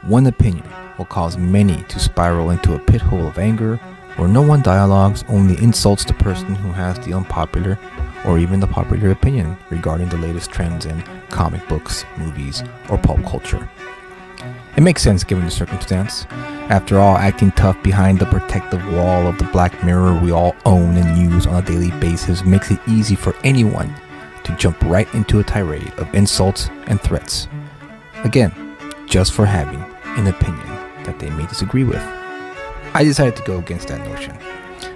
one opinion will cause many to spiral into a pit hole of anger where no one dialogues, only insults the person who has the unpopular or even the popular opinion regarding the latest trends in comic books, movies, or pulp culture. It makes sense given the circumstance. After all, acting tough behind the protective wall of the black mirror we all own and use on a daily basis makes it easy for anyone to jump right into a tirade of insults and threats. Again, just for having an opinion that they may disagree with. I decided to go against that notion.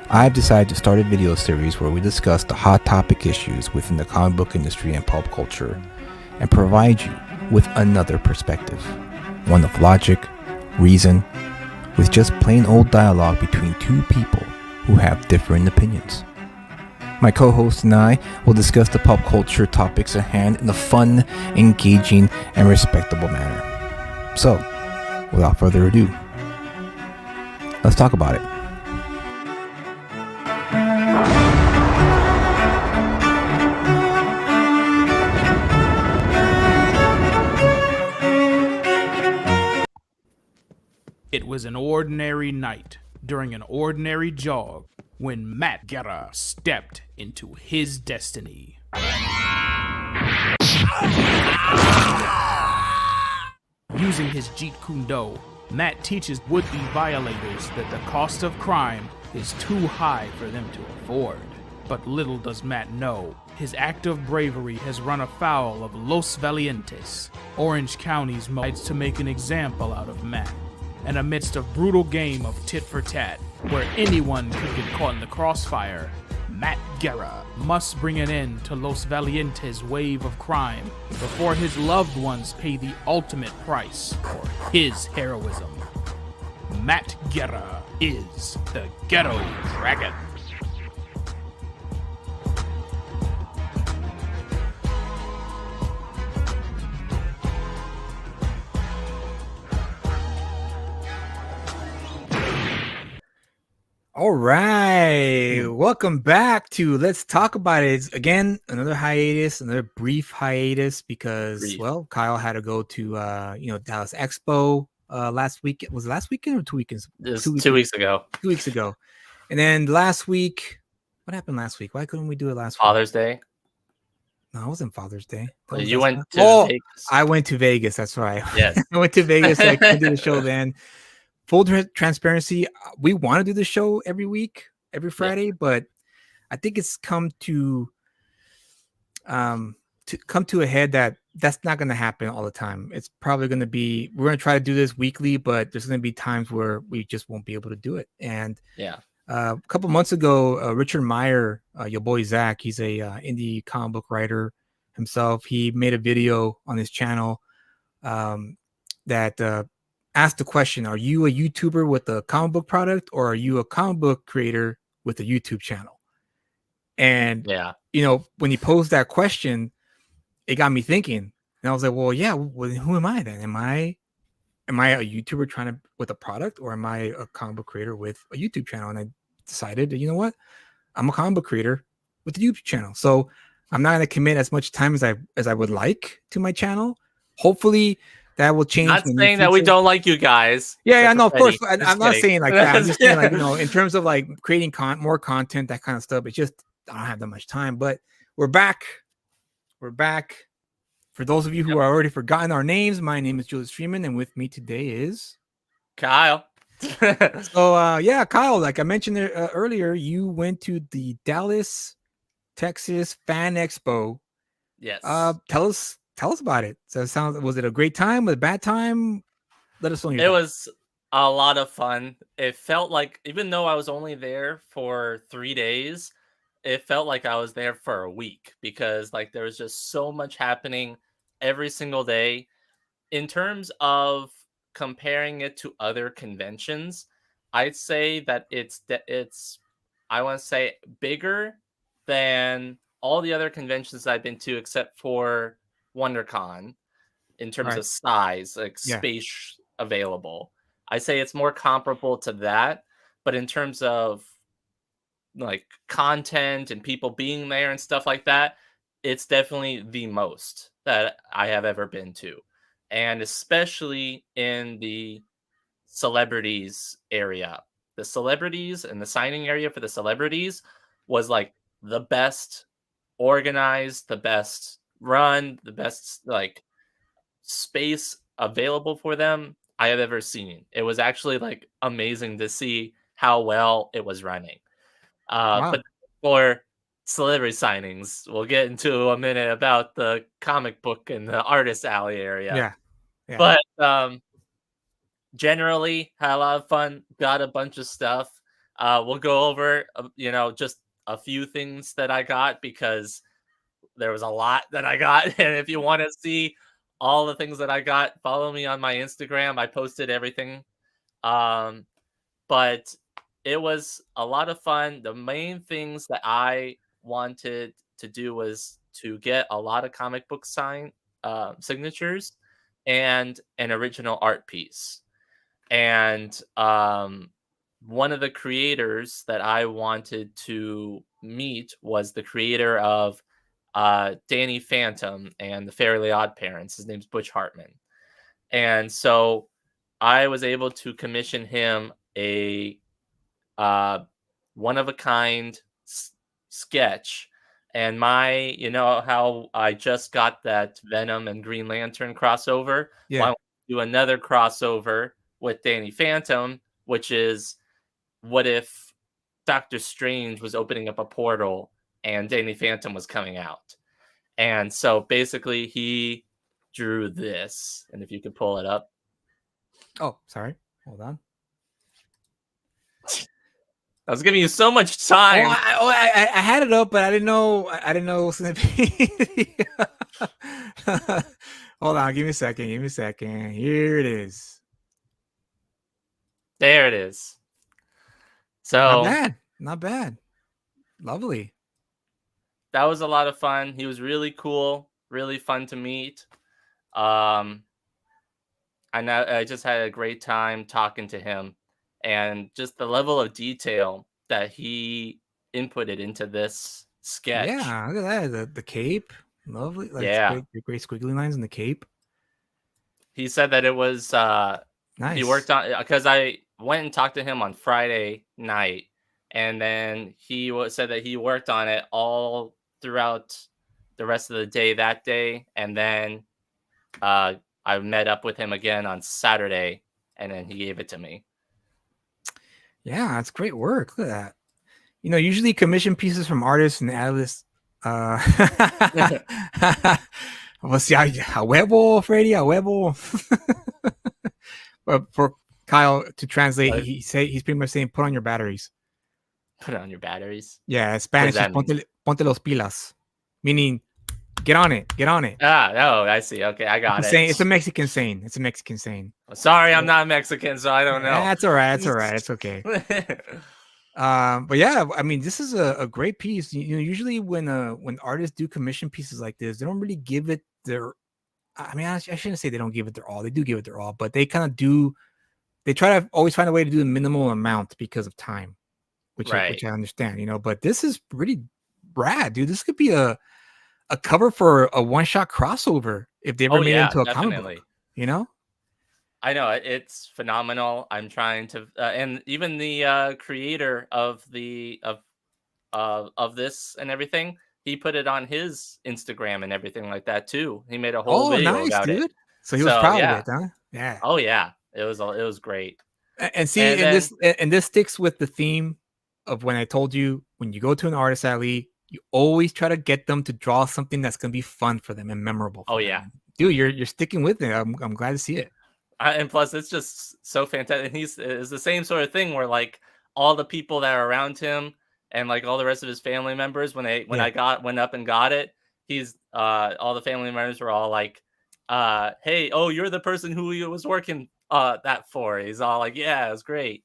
I've decided to start a video series where we discuss the hot topic issues within the comic book industry and pulp culture and provide you with another perspective. One of logic, reason, with just plain old dialogue between two people who have different opinions. My co-host and I will discuss the pop culture topics at hand in a fun, engaging, and respectable manner. So, without further ado, let's talk about it. It was an ordinary night during an ordinary jog when Matt Guerra stepped into his destiny. Using his Jeet Kune Do, Matt teaches would-be violators that the cost of crime is too high for them to afford. But little does Matt know, his act of bravery has run afoul of Los Valientes, Orange County's modes to make an example out of Matt. And amidst a brutal game of tit-for-tat, where anyone could get caught in the crossfire, Matt Guerra must bring an end to Los Valientes' wave of crime before his loved ones pay the ultimate price for his heroism. Matt Guerra is the Ghetto Dragon. All right, welcome back to Let's Talk About It. It's, again, another hiatus, another brief hiatus because, well, Kyle had to go to, Dallas Expo last week. Was it last weekend or 2 weekends? It was 2 weeks ago. 2 weeks ago. And then last week, what happened last week? Why couldn't we do it last week? Father's Day. No, it wasn't Father's Day. You went to Vegas. I went to Vegas. That's right. Yes. I went to Vegas. So I couldn't do the show then. Full transparency, we want to do the show every week, every Friday, but I think it's come to a head that that's not going to happen all the time. It's probably going to be, we're going to try to do this weekly, but there's going to be times where we just won't be able to do it. And a couple months ago, Richard Meyer, your boy Zach, he's a indie comic book writer himself. He made a video on his channel that ask the question, are you a YouTuber with a comic book product or are you a comic book creator with a YouTube channel? And, when he posed that question, it got me thinking. And I was like, well, who am I then? Am I a YouTuber with a product or am I a comic book creator with a YouTube channel? And I decided, you know what? I'm a comic book creator with a YouTube channel. So I'm not going to commit as much time as I would like to my channel. Hopefully, that will change. Not saying that we don't like you guys. Yeah, no, of course. I'm not saying like that. I'm just saying like, in terms of like creating more content, that kind of stuff. It's just, I don't have that much time, but we're back. We're back. For those of you who are already forgotten our names, my name is Julius Freeman, and with me today is Kyle. So, Kyle, like I mentioned earlier, you went to the Dallas, Texas Fan Expo. Yes. Tell us about it. So was it a great time? Was it a bad time? Let us know. It was a lot of fun. It felt like, even though I was only there for 3 days, it felt like I was there for a week because like there was just so much happening every single day. In terms of comparing it to other conventions, I'd say that it's I want to say bigger than all the other conventions I've been to except for WonderCon in terms of size, like space available. I say it's more comparable to that, but in terms of like content and people being there and stuff like that, it's definitely the most that I have ever been to. and especially in the celebrities area. The celebrities and the signing area for the celebrities was like the best organized, the best run, the best like space available for them I have ever seen. It was actually like amazing to see how well it was running. Wow. But for celebrity signings, we'll get into a minute about the comic book and the artist alley area. Yeah. Yeah. But generally, had a lot of fun. Got a bunch of stuff. We'll go over, just a few things that I got because there was a lot that I got. And if you want to see all the things that I got, follow me on my Instagram. I posted everything. Um, but it was a lot of fun. The main things that I wanted to do was to get a lot of comic book signatures and an original art piece. And one of the creators that I wanted to meet was the creator of Danny Phantom and the Fairly Odd Parents. His name's Butch Hartman. And so I was able to commission him a uh, one of a kind sketch. And how I just got that Venom and Green Lantern crossover? Well, I Yeah. want to do another crossover with Danny Phantom, which is what if Doctor Strange was opening up a portal and Danny Phantom was coming out? And so basically, he drew this. And if you could pull it up. Oh, sorry. Hold on. I was giving you so much Oh, time. I had it up, but I didn't know. I didn't know it was gonna be. Hold on. Give me a second. Give me a second. Here it is. There it is. Not So bad. Not bad. Lovely. that was a lot of fun. He was really cool, really fun to meet. Um, I just had a great time talking to him, and just the level of detail that he inputted into this sketch. Yeah. Look at that. The cape. Lovely. Like Yeah, great squiggly lines in the cape. he said that it was he Nice. worked on because I went and talked to him on Friday night, and then said that he worked on it all throughout the rest of the day that day, and then uh, I met up with him again on Saturday, and then he gave it to me. Yeah, it's great work. Look at that. Usually commission pieces from artists and analysts. Well, see, a huevo, Freddy, a huevo. But for Kyle to translate, What? he's pretty much saying, "Put on your batteries." Put on your batteries. Yeah, What does Spanish is that mean? ponte los pilas, meaning get on it, get on it. Ah, no, I see. Okay, I got it. It's a Mexican saying. It's a Mexican saying. Sorry, I'm not Mexican, so I don't know. That's all right. That's all right. It's okay. But yeah, I mean, this is a great piece. Usually when artists do commission pieces like this, they don't really give it their. I mean, I shouldn't say they don't give it their all. They do give it their all, but they kind of do. They try to always find a way to do the minimal amount because of time, which Right. I understand. But this is pretty rad, dude. This could be a cover for a one shot crossover if they ever Oh made it yeah, into a comic definitely. book. I know it's phenomenal. I'm trying to, and even the creator of this and everything, he put it on his Instagram and everything like that too. He made a whole Oh, video nice, about it. dude. So he was So proud of yeah, it, huh? Yeah. oh yeah, it was great. And see, And then and this sticks with the theme of when I told you when you go to an artist alley, you always try to get them to draw something that's gonna be fun for them and memorable oh for yeah, them. Dude, you're sticking with it. I'm glad to see it. and plus it's just so fantastic. And it's the same sort of thing where like all the people that are around him and like all the rest of his family members when Yeah. I went up and got it, he's all the family members were all like, hey, oh, you're the person who he was working that for. He's all like, yeah, it was great.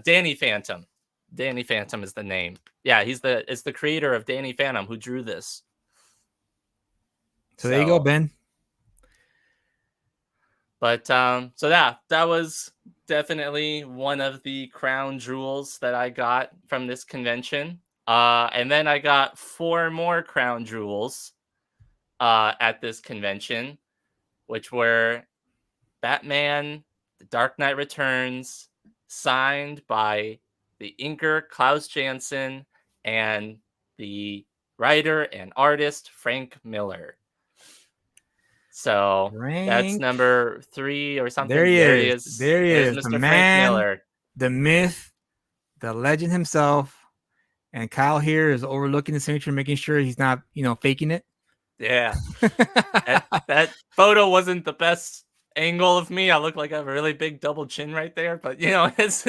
Danny Phantom. Danny Phantom is the name. Yeah, it's the creator of Danny Phantom who drew this. So there you go, So Ben. But so yeah, that was definitely one of the crown jewels that I got from this convention. And then I got 4 more crown jewels at this convention, which were Batman, The Dark Knight Returns, signed by the inker Klaus Janson and the writer and artist Frank Miller. So that's Frank. number 3 or There something. he There he is. is. There he There's is. The Mr. Frank man, Miller. the myth, the legend himself. And Kyle here is overlooking the signature, making sure he's not, faking it. Yeah. that photo wasn't the best angle of me. I look like I have a really big double chin right there, but it's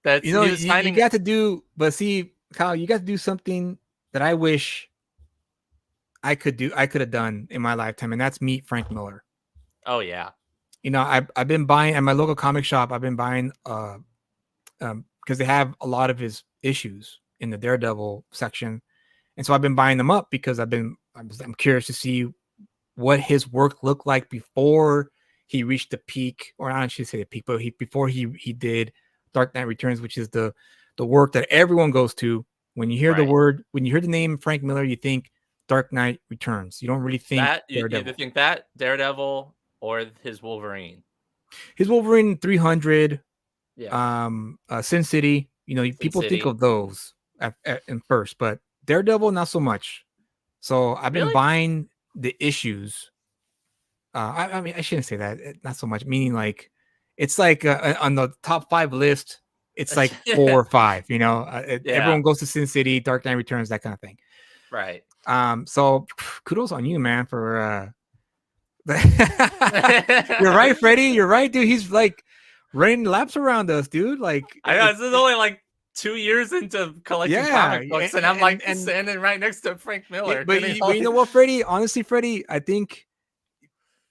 that's he was you signing. got to do, but see, Kyle, you got to do something that I wish I could have done in my lifetime, and that's meet Frank Miller. Oh yeah. I've been buying at my local comic shop. I've been buying because they have a lot of his issues in the Daredevil section, and so I've been buying them up because I'm curious to see what his work looked like before he reached the peak, or I should say the peak, but before he did Dark Knight Returns, which is the work that everyone goes to when you hear when you hear the name Frank Miller, you think Dark Knight Returns. You don't really think that you Daredevil. either think that Daredevil or his Wolverine. His Wolverine 300, yeah, Sin City. People think of those at first, but Daredevil not so much. So I've been buying the issues. I mean, I shouldn't say that. Not so much. Meaning, like, it's like on the top 5 list, it's like 4 or 5. Everyone goes to Sin City, Dark Knight Returns, that kind of thing. Right. So kudos on you, man, for. You're right, Freddie. You're right, dude. He's like running laps around us, dude. Like, I know this is only like 2 years into collecting comic books, and I'm like standing right next to Frank Miller. But you know what, Freddie? Honestly, Freddie, I think.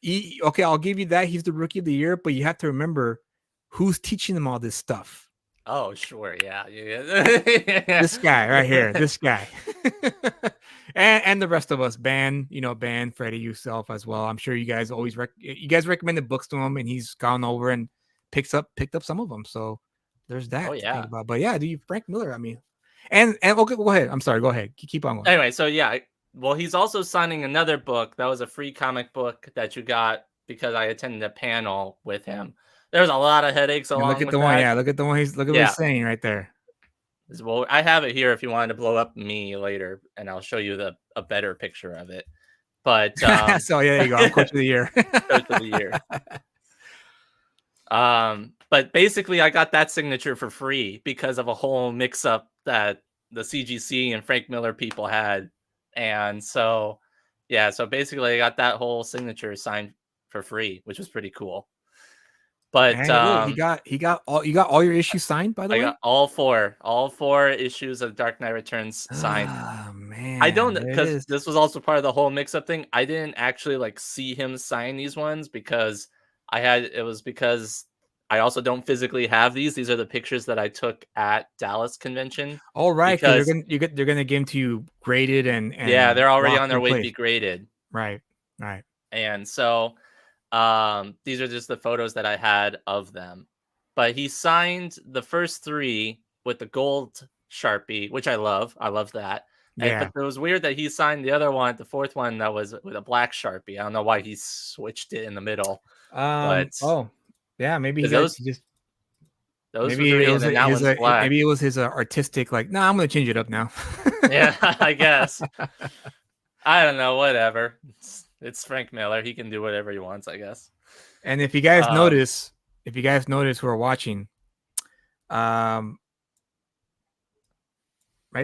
Okay, I'll give you that. He's the rookie of the year, but you have to remember who's teaching him all this stuff. Oh, sure, yeah. This guy right here, this guy, and the rest of us, ban Freddie, yourself as well. I'm sure you guys always recommended books to him, and he's gone over and picked up some of them. So there's that. Oh yeah. To think about. But yeah, Frank Miller. I mean, and okay, go ahead. I'm sorry. Go ahead. Keep on going. Anyway, so yeah. Well, he's also signing another book. That was a free comic book that you got because I attended a panel with him. There was a lot of headaches along with that. Look at the one. Yeah, look at the one. Look at what he's saying right there. Well, I have it here if you wanted to blow up me later, and I'll show you a better picture of it. But so yeah, there you go. I'm Coach of the Year. Coach of the Year. But basically, I got that signature for free because of a whole mix-up that the CGC and Frank Miller people had. And so, yeah, so basically I got that whole signature signed for free, which was pretty cool. But he got all your issues signed, by the way. I got all four issues of Dark Knight Returns signed. Oh man. I don't, because this was also part of the whole mix-up thing. I didn't actually like see him sign these ones because because I also don't physically have these. These are the pictures that I took at Dallas convention. All right, because they're gonna give them to you graded and yeah, they're already on their way to be graded. Right. And so, these are just the photos that I had of them. But he signed the first 3 with the gold Sharpie, which I love. I love that. Yeah. But it was weird that he signed the other one, the 4th one, that was with a black Sharpie. I don't know why he switched it in the middle. Yeah, maybe those maybe were 3 and then that one's black. Maybe it was his artistic, like, I'm gonna change it up now. Yeah, I guess. I don't know, whatever. It's Frank Miller. He can do whatever he wants, I guess. And if you guys notice who are watching, right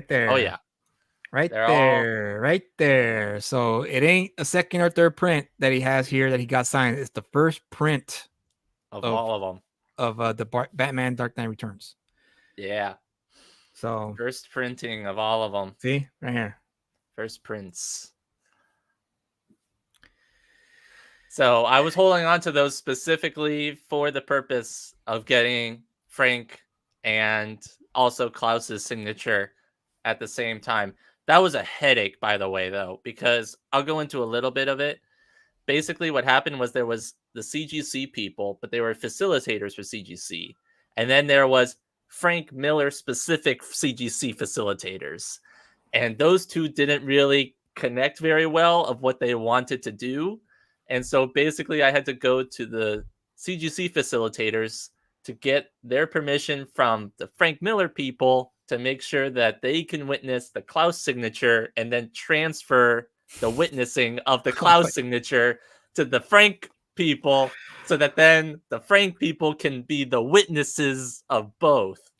there. Oh yeah. Right there. So it ain't a second or third print that he has here that he got signed. It's the first print of all of them of the Batman Dark Knight Returns. Yeah. So first printing of all of them. See right here. First prints. So I was holding on to those specifically for the purpose of getting Frank and also Klaus's signature at the same time. That was a headache, by the way, though, because I'll go into a little bit of it. Basically, what happened was there was the CGC people, but they were facilitators for CGC. And then there was Frank Miller specific CGC facilitators. And those two didn't really connect very well of what they wanted to do. And so basically I had to go to the CGC facilitators to get their permission from the Frank Miller people to make sure that they can witness the Klaus signature and then transfer the witnessing of the Klaus signature to the Frank people so that then the Frank people can be the witnesses of both.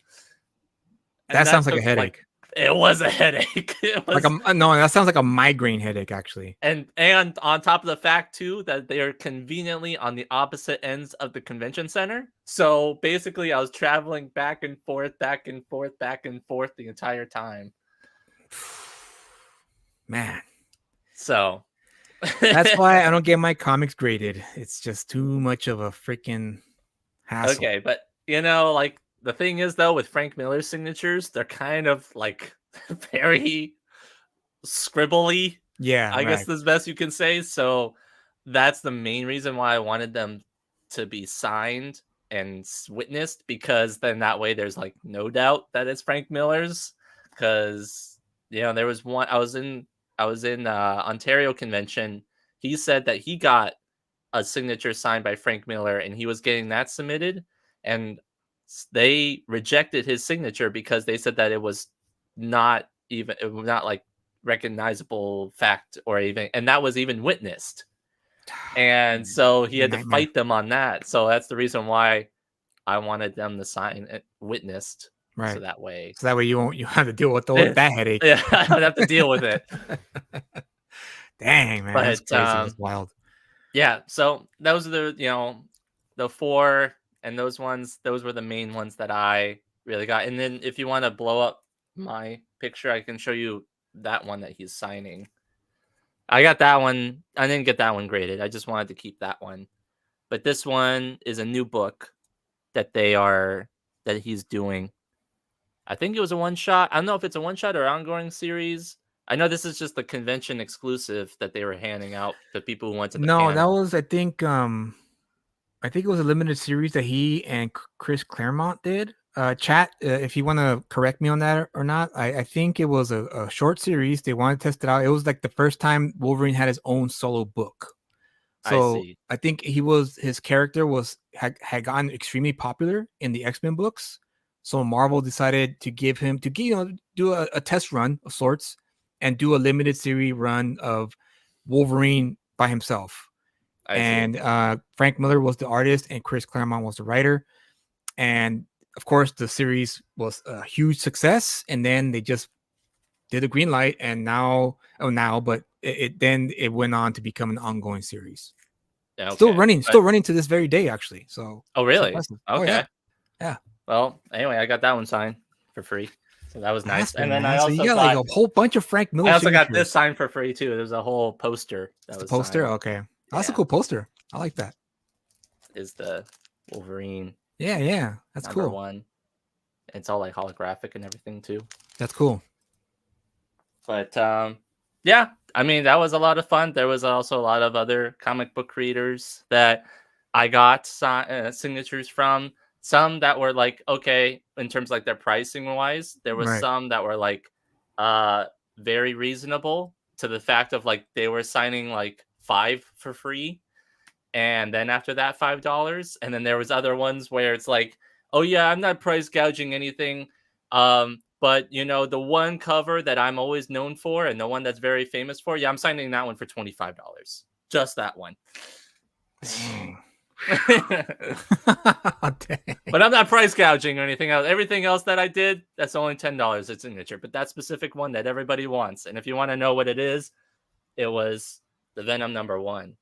And That sounds like a took, headache. it was a headache. It was No, that sounds like a migraine headache, actually. and on top of the fact too that they are conveniently on the opposite ends of the convention center. So basically I was traveling back and forth, back and forth, back and forth the entire time. Man. So that's why I don't get my comics graded. It's just too much of a freaking hassle. Okay, but you know, like the thing is though, with Frank Miller's signatures, they're kind of like very scribbly. Yeah, I guess that's best you can say. So that's the main reason why I wanted them to be signed and witnessed, because then that way there's like no doubt that it's Frank Miller's. Because you know, there was one I was in Ontario convention. He said that he got a signature signed by Frank Miller and he was getting that submitted, and they rejected his signature because they said that it was not like recognizable fact or even, and that was even witnessed. And so he had to fight them on that. So that's the reason why I wanted them to sign it witnessed. Right. So that way you have to deal with that headache. Yeah, I don't have to deal with it. Dang, man. That's crazy. That's wild. Yeah. So those are the 4, and those were the main ones that I really got. And then if you want to blow up my picture, I can show you that one that he's signing. I got that one. I didn't get that one graded. I just wanted to keep that one. But this one is a new book that he's doing. I think it was a one-shot. I don't know if it's a one-shot or ongoing series. I know this is just the convention exclusive that they were handing out to people who went to the panel. That was, I think it was a limited series that he and Chris Claremont did. Chat, if you want to correct me on that or not, I think it was a short series. They wanted to test it out. It was like the first time Wolverine had his own solo book. So I think his character had gotten extremely popular in the X-Men books. So Marvel decided to do a test run of sorts and do a limited series run of Wolverine by himself. And Frank Miller was the artist and Chris Claremont was the writer. And of course, the series was a huge success. And then they just did a green light. And but it went on to become an ongoing series. Yeah, okay. Still running to this very day, actually. So. Oh, really? Okay. Oh, yeah. Well, anyway, I got that one signed for free. So that was nice. And then I also got like a whole bunch of Frank Miller. I also got this signed for free too. There's a whole poster. The poster? Signed. Okay. That's a cool poster. I like that. Is the Wolverine. Yeah. That's cool. One. It's all like holographic and everything too. That's cool. But yeah, I mean, that was a lot of fun. There was also a lot of other comic book creators that I got signatures from. Some that were like, okay, in terms of like their pricing wise, there was some that were like very reasonable to the fact of like they were signing like 5 for free. And then after that, $5. And then there was other ones where it's like, oh yeah, I'm not price gouging anything. But the one cover that I'm always known for and the one that's very famous for, yeah, I'm signing that one for $25. Just that one. But I'm not price gouging or anything else. Everything else that I did, that's only $10 a signature. But that specific one that everybody wants, and if you want to know what it is, it was the Venom #1.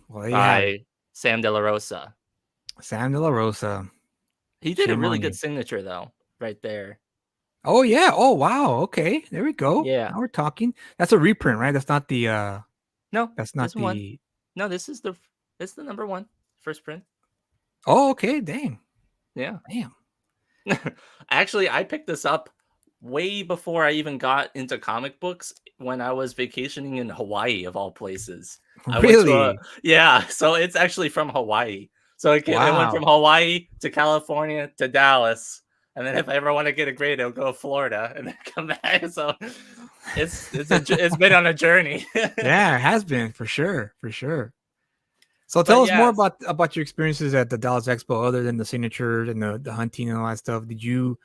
By Sam De La Rosa. Sam De La Rosa. He did a really good signature though, right there. Oh yeah. Oh wow. Okay, there we go. Yeah. Now we're talking. That's a reprint, right? That's not the. No, that's not the. One. No, this is the #1 first print. Oh, okay. Dang. Yeah. Damn. Actually, I picked this up way before I even got into comic books when I was vacationing in Hawaii, of all places. Really? Yeah. So it's actually from Hawaii. So it went from Hawaii to California to Dallas. And then if I ever want to get a grade, I'll go to Florida and then come back. So It's been on a journey. Yeah, it has been for sure, for sure. So But tell us more yeah, about your experiences at the Dallas Expo, other than the signature and the hunting and all that stuff. Did you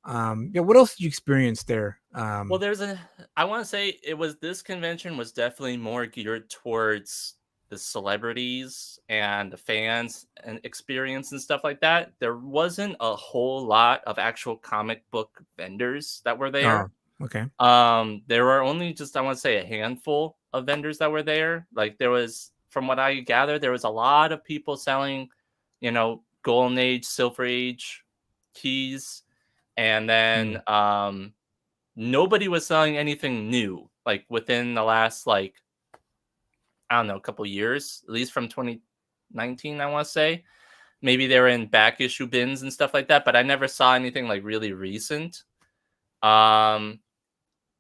yeah, what else did you experience there? well, I want to say this convention was definitely more geared towards the celebrities and the fans and experience and stuff like that. There wasn't a whole lot of actual comic book vendors that were Oh, there. okay. There were only just, I want to say, a handful of vendors that were there. Like, there was, from what I gathered, there was a lot of people selling, Golden Age, Silver Age keys, and Hmm. then nobody was selling anything new. Like, within the last, like, I don't know, couple years, at least from 2019, I want to say. Maybe they were in back issue bins and stuff like that, but I never saw anything like really recent. Um,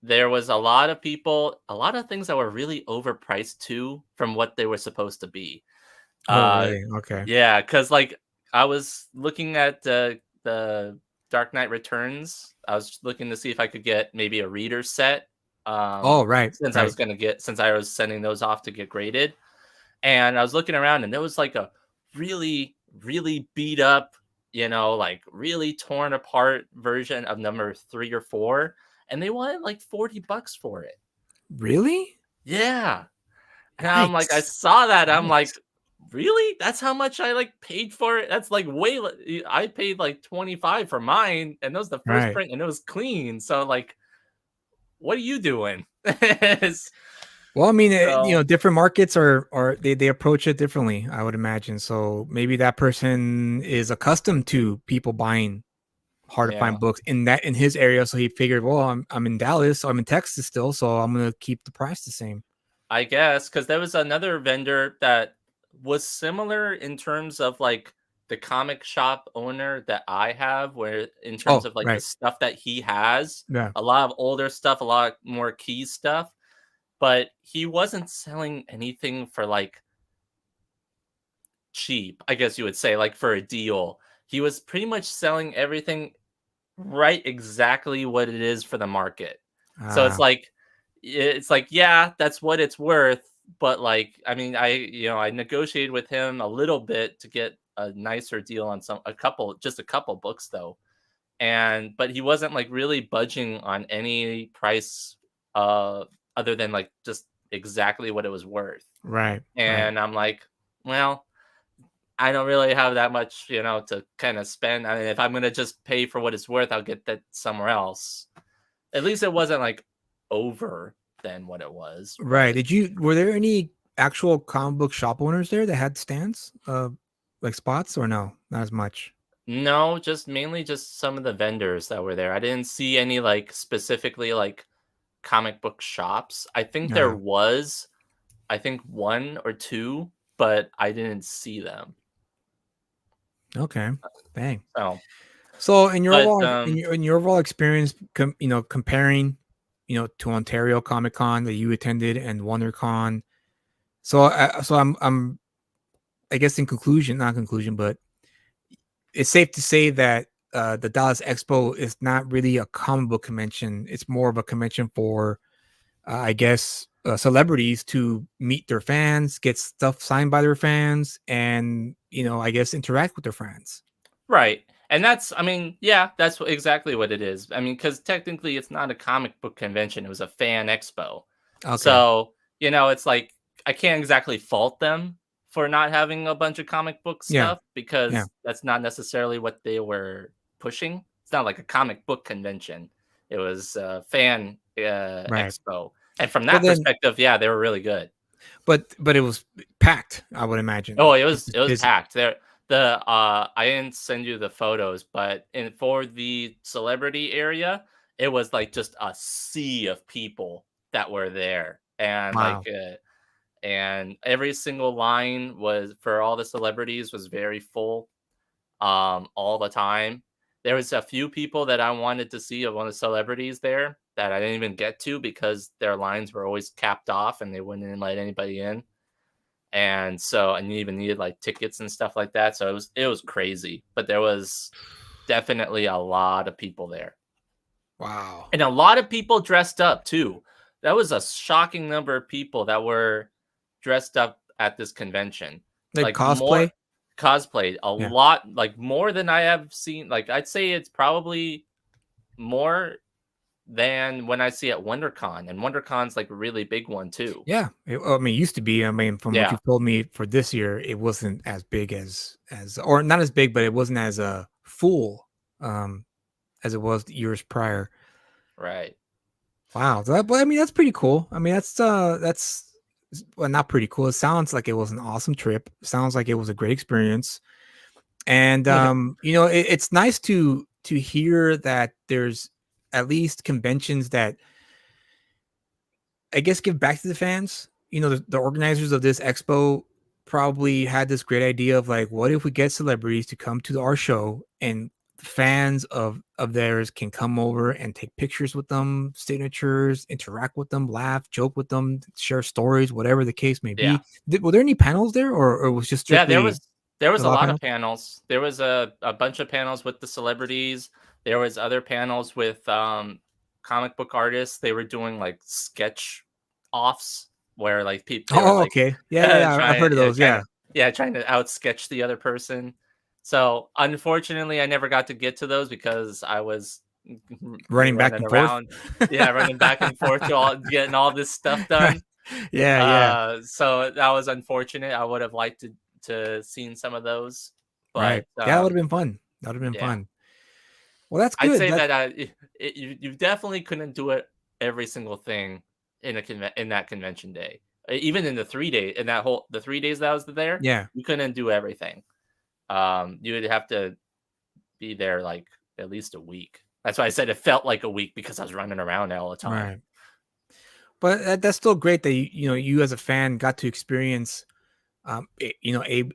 there was a lot of things that were really overpriced too from what they were supposed to be. Oh, Uh, really? Okay. yeah, because like I was looking at the Dark Knight Returns. I was looking to see if I could get maybe a reader set. Oh, right, right. Since I was sending those off to get graded, and I was looking around, and there was like a really really beat up, like really torn apart version of number 3 or 4, and they wanted like $40 for it. Really? Yeah. And I'm like, I Yikes. saw that. I'm Yikes. like, really? That's how much I like paid for it? That's like I paid like 25 for mine, and that was the first Right. print, and it was clean. So like, what are you doing? It's- Well, I mean, so different markets are they approach it differently, I would imagine. So maybe that person is accustomed to people buying hard to yeah, find books in his area. So he figured, well, I'm in Dallas, so I'm in Texas still, so I'm gonna keep the price the same. I guess because there was another vendor that was similar in terms of like the comic shop owner that I have, where in terms Oh, of like the right. stuff that he has, Yeah. a lot of older stuff, a lot more key stuff, but he wasn't selling anything for like cheap, I guess you would say, like for a deal. He was pretty much selling everything right exactly what it is for the market. So Ah, it's like yeah, that's what it's worth, but like I mean, I negotiated with him a little bit to get a nicer deal on just a couple books though. But he wasn't like really budging on any price uh other than like just exactly what it was worth. right, right. And I'm like, well, I don't really have that much, to kind of spend. I mean, if I'm gonna just pay for what it's worth, I'll get that somewhere else. At least it wasn't like over than what it was. Right. But Were there any actual comic book shop owners there that had stands, like spots, or no? Not as much. no, just mainly just some of the vendors that were there. I didn't see any like specifically like comic book shops. Yeah. I think one or two, but I didn't see them. Okay. Dang. So, So but in your overall experience, comparing, to Ontario Comic Con that you attended and WonderCon. So I'm I guess in conclusion, not conclusion, but it's safe to say that the Dallas Expo is not really a comic book convention. It's more of a convention for, I guess, celebrities to meet their fans, get stuff signed by their fans, and I guess interact with their fans. right. And I mean, yeah, that's exactly what it is. I mean, because technically it's not a comic book convention, it was a fan expo. Okay. So, it's like I can't exactly fault them for not having a bunch of comic book Yeah. stuff Yeah. because that's not necessarily what they were pushing. It's not like a comic book convention, it was a fan Right. expo. And from Well that then, perspective, yeah, they were really good. but it was packed, I would imagine. Oh, Just as it was busy. packed. I didn't send you the photos, but for the celebrity area, it was like just a sea of people that were there. Wow. And every single line was for all the celebrities was very full all the time. There was a few people that I wanted to see of one of the celebrities there that I didn't even get to because their lines were always capped off and they wouldn't let anybody in. And so I even needed like tickets and stuff like that. So it was crazy, but there was definitely a lot of people there. Wow. And a lot of people dressed up too. That was a shocking number of people that were dressed up at this convention. Like Like more cosplay? cosplay, a Yeah. lot, like more than I have seen. Like I'd say it's probably more than when I see at WonderCon, and WonderCon's like a really big one too. Yeah. I mean, it used to be. I mean, from what Yeah, you've told me for this year, it wasn't as big as or not as big, but it wasn't as full um as it was the years prior. right. Wow. But I mean, that's pretty cool. I mean, that's well, not pretty cool. It sounds like it was an awesome trip. Sounds like it was a great experience. And it's nice to hear that there's at least conventions that I guess give back to the fans. The organizers of this expo probably had this great idea of like, what if we get celebrities to come to our show and fans of theirs can come over and take pictures with them, signatures, interact with them, laugh, joke with them, share stories, whatever the case may Yeah. be. Were there any panels there, or was just Yeah, strictly there was a a lot of lot of panels? panels. There was a bunch of panels with the celebrities. There was other panels with comic book artists. They were doing like sketch offs where like people they were Oh, like okay. Yeah. I've heard of those. trying to Yeah. trying to out sketch the other person. So unfortunately, I never got to get to those because I was Running back running and forth. around, yeah, running back and forth to all getting all this stuff Right. done. Yeah. So that was unfortunate. I would have liked to seen some of those, Right. but Yeah, that would have been fun. That would have been yeah, fun. Well, that's I'd good. say That that you definitely couldn't do it every single thing in that convention day. Even in the 3 day in that whole the 3 days that I was there, Yeah. you couldn't do everything. You would have to be there like at least a week. That's why I said it felt like a week because I was running around all the time. Right. But that's still great that you as a fan got to experience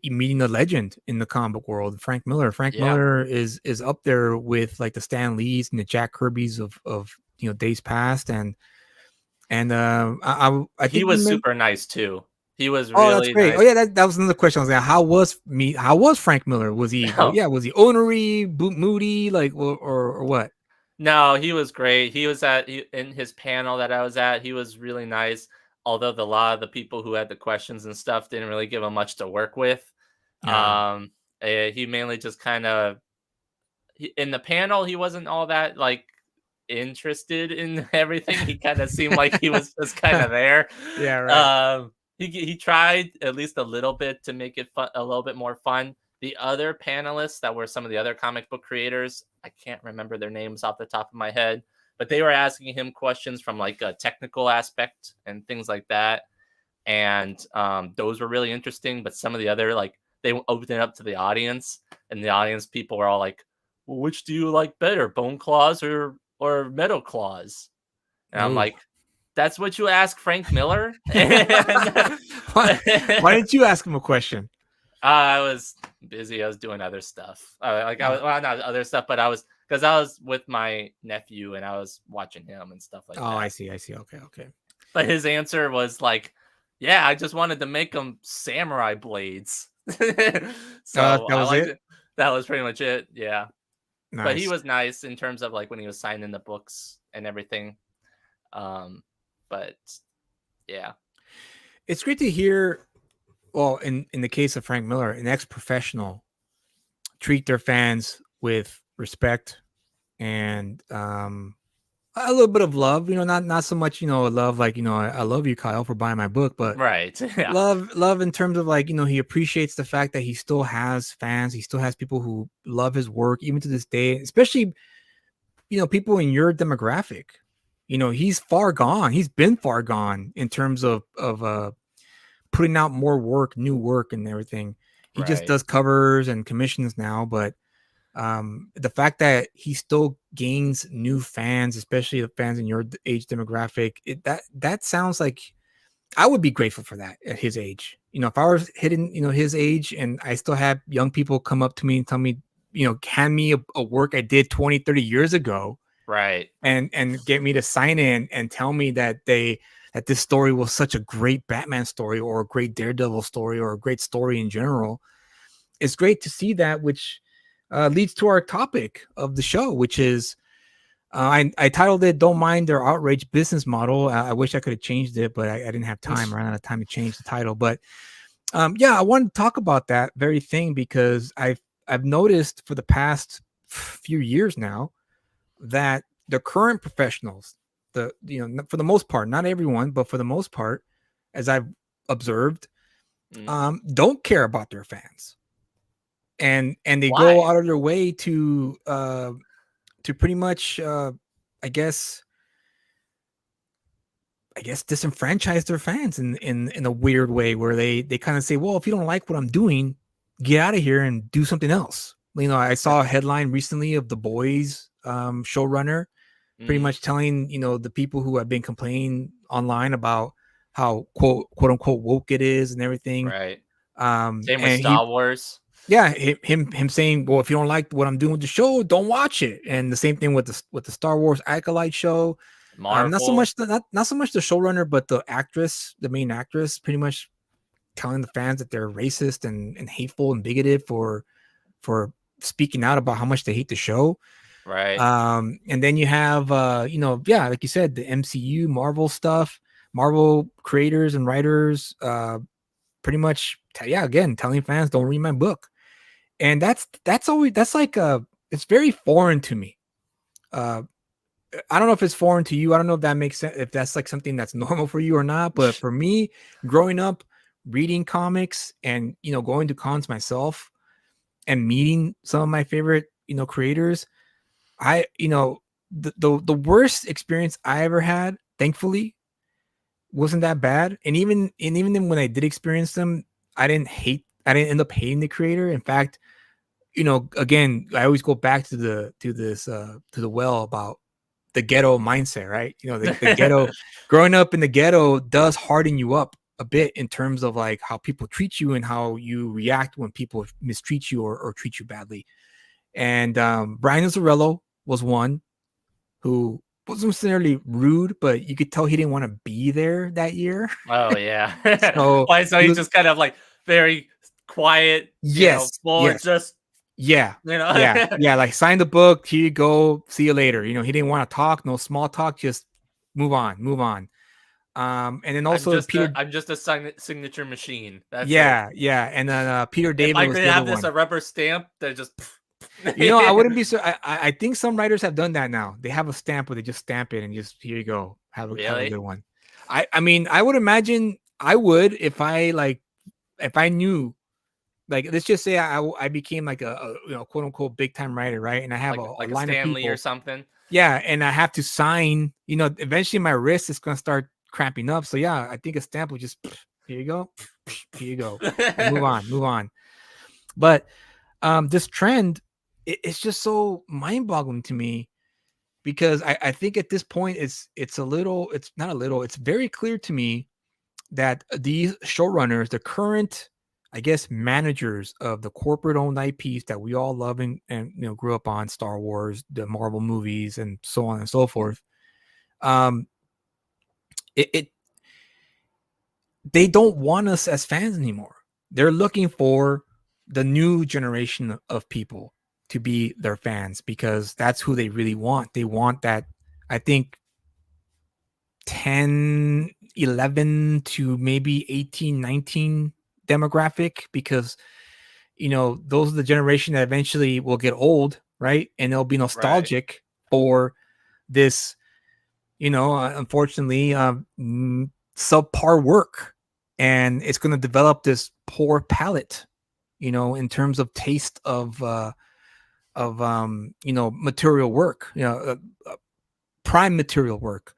meeting a legend in the comic book world, Frank Miller. Frank Yeah, Miller is up there with like the Stan Lees and the Jack Kirby's of days past, and I he think you was meant. super nice too. He was Oh, that's really great. Oh nice. yeah, that was another question. I was like, how was Frank Miller? Was he was he ornery, moody, like or what? No, he was great. He was in his panel that I was at. He was really nice. Although a lot of the people who had the questions and stuff didn't really give him much to work with. Yeah. He mainly just kind of in the panel. He wasn't all that like interested in everything. He kind of seemed like he was just kind of there. Yeah, right. He tried at least a little bit to make it fun, a little bit more fun. The other panelists that were some of the other comic book creators, I can't remember their names off the top of my head, but they were asking him questions from like a technical aspect and things like that. And those were really interesting. But some of the other, like, they opened it up to the audience, and the audience people were all like, well, which do you like better, bone claws or metal claws? And I'm Ooh. like, that's what you ask Frank Miller? And Why didn't you ask him a question? I was busy. I was doing other stuff. I was not other stuff, but I was with my nephew and I was watching him and stuff like Oh, that. I see. Okay. But his answer was like, "Yeah, I just wanted to make them samurai blades." So That I was liked it. it. That was pretty much it. Yeah, but he Nice. was nice in terms of like when he was signing the books and everything. But yeah, It's great to hear. Well, in the case of Frank Miller, an ex-professional, treat their fans with respect and a little bit of love. Not so much love like I love you, Kyle, for buying my book, but right. Yeah, love in terms of like he appreciates the fact that he still has fans. He still has people who love his work even to this day, especially people in your demographic. He's far gone. He's been far gone in terms of putting out more work, new work, and everything. He just right. does covers and commissions now, but the fact that he still gains new fans, especially the fans in your age demographic, that sounds like I would be grateful for that at his age. If I was hitting his age and I still have young people come up to me and tell me, hand me a work I did 20, 30 years ago, Right. and get me to sign in and tell me that this story was such a great Batman story or a great Daredevil story or a great story in general. It's great to see that, which leads to our topic of the show, which is I titled it "Don't Mind Their Outrage Business Model." I wish I could have changed it, but I didn't have time. I ran out of time to change the title. But yeah, I wanted to talk about that very thing because I've noticed for the past few years now that the current professionals, for the most part, not everyone, but for the most part, as I've observed, don't care about their fans, and they go Why? out of their way to pretty much, I guess disenfranchise their fans in a weird way where they kind of say, well, if you don't like what I'm doing, get out of here and do something else. I saw a headline recently of The Boys showrunner pretty much telling the people who have been complaining online about how quote unquote woke it is and everything. Right. Same with And he Star Wars. yeah, him saying, well, if you don't like what I'm doing with the show, don't watch it. And the same thing with the Star Wars Acolyte show. Not so Marvel. much not so much the showrunner, but the actress, the main actress, pretty much telling the fans that they're racist and hateful and bigoted for speaking out about how much they hate the show. Right. And then you have yeah, like you said, the MCU Marvel stuff, Marvel creators and writers, pretty much again telling fans don't read my book. And that's like it's very foreign to me. I don't know if it's foreign to you. I don't know if that makes sense, if that's like something that's normal for you or not. But for me, growing up, reading comics and going to cons myself and meeting some of my favorite creators, the worst experience I ever had, thankfully, wasn't that bad. And even then when I did experience them, I didn't end up hating the creator. In fact, again, I always go back to the well about the ghetto mindset, right? The ghetto, growing up in the ghetto does harden you up a bit in terms of like how people treat you and how you react when people mistreat you or treat you badly. And Brian Azzarello was one who wasn't necessarily rude, but you could tell he didn't want to be there that year. Oh yeah. So Why? So he he's was, just kind of like very quiet. yes, More yes. just Yeah. Yeah. Like sign the book. Here you go. See you later. He didn't want to talk. No small talk. Just move on. And then also Peter. I'm just a signature machine. That's it. Yeah. Yeah. And then Peter If David I was could the other have this one. a rubber stamp, they're just. I wouldn't be so. I think some writers have done that now. They have a stamp where they just stamp it and just here you go. Have a Really? good one. I mean, I would imagine I would if I knew, like, let's just say I became like a quote unquote big time writer, right? And I have a Like a line of Stanley or people. something. Yeah, and I have to sign. Eventually my wrist is gonna start cramping up. So yeah, I think a stamp would just here you go, here you go, and move on. But this trend, it's just so mind boggling to me because I think at this point it's not a little, it's very clear to me that these showrunners, the current, I guess, managers of the corporate owned IPs that we all love and grew up on, Star Wars, the Marvel movies, and so on and so forth. Um, it they don't want us as fans anymore. They're looking for the new generation of people to be their fans because that's who they really want. They want that, I think, 10, 11 to maybe 18, 19 demographic, because those are the generation that eventually will get old, right? And they'll be Right. nostalgic for this, unfortunately, subpar work, and it's going to develop this poor palate, in terms of taste of material work, prime material work.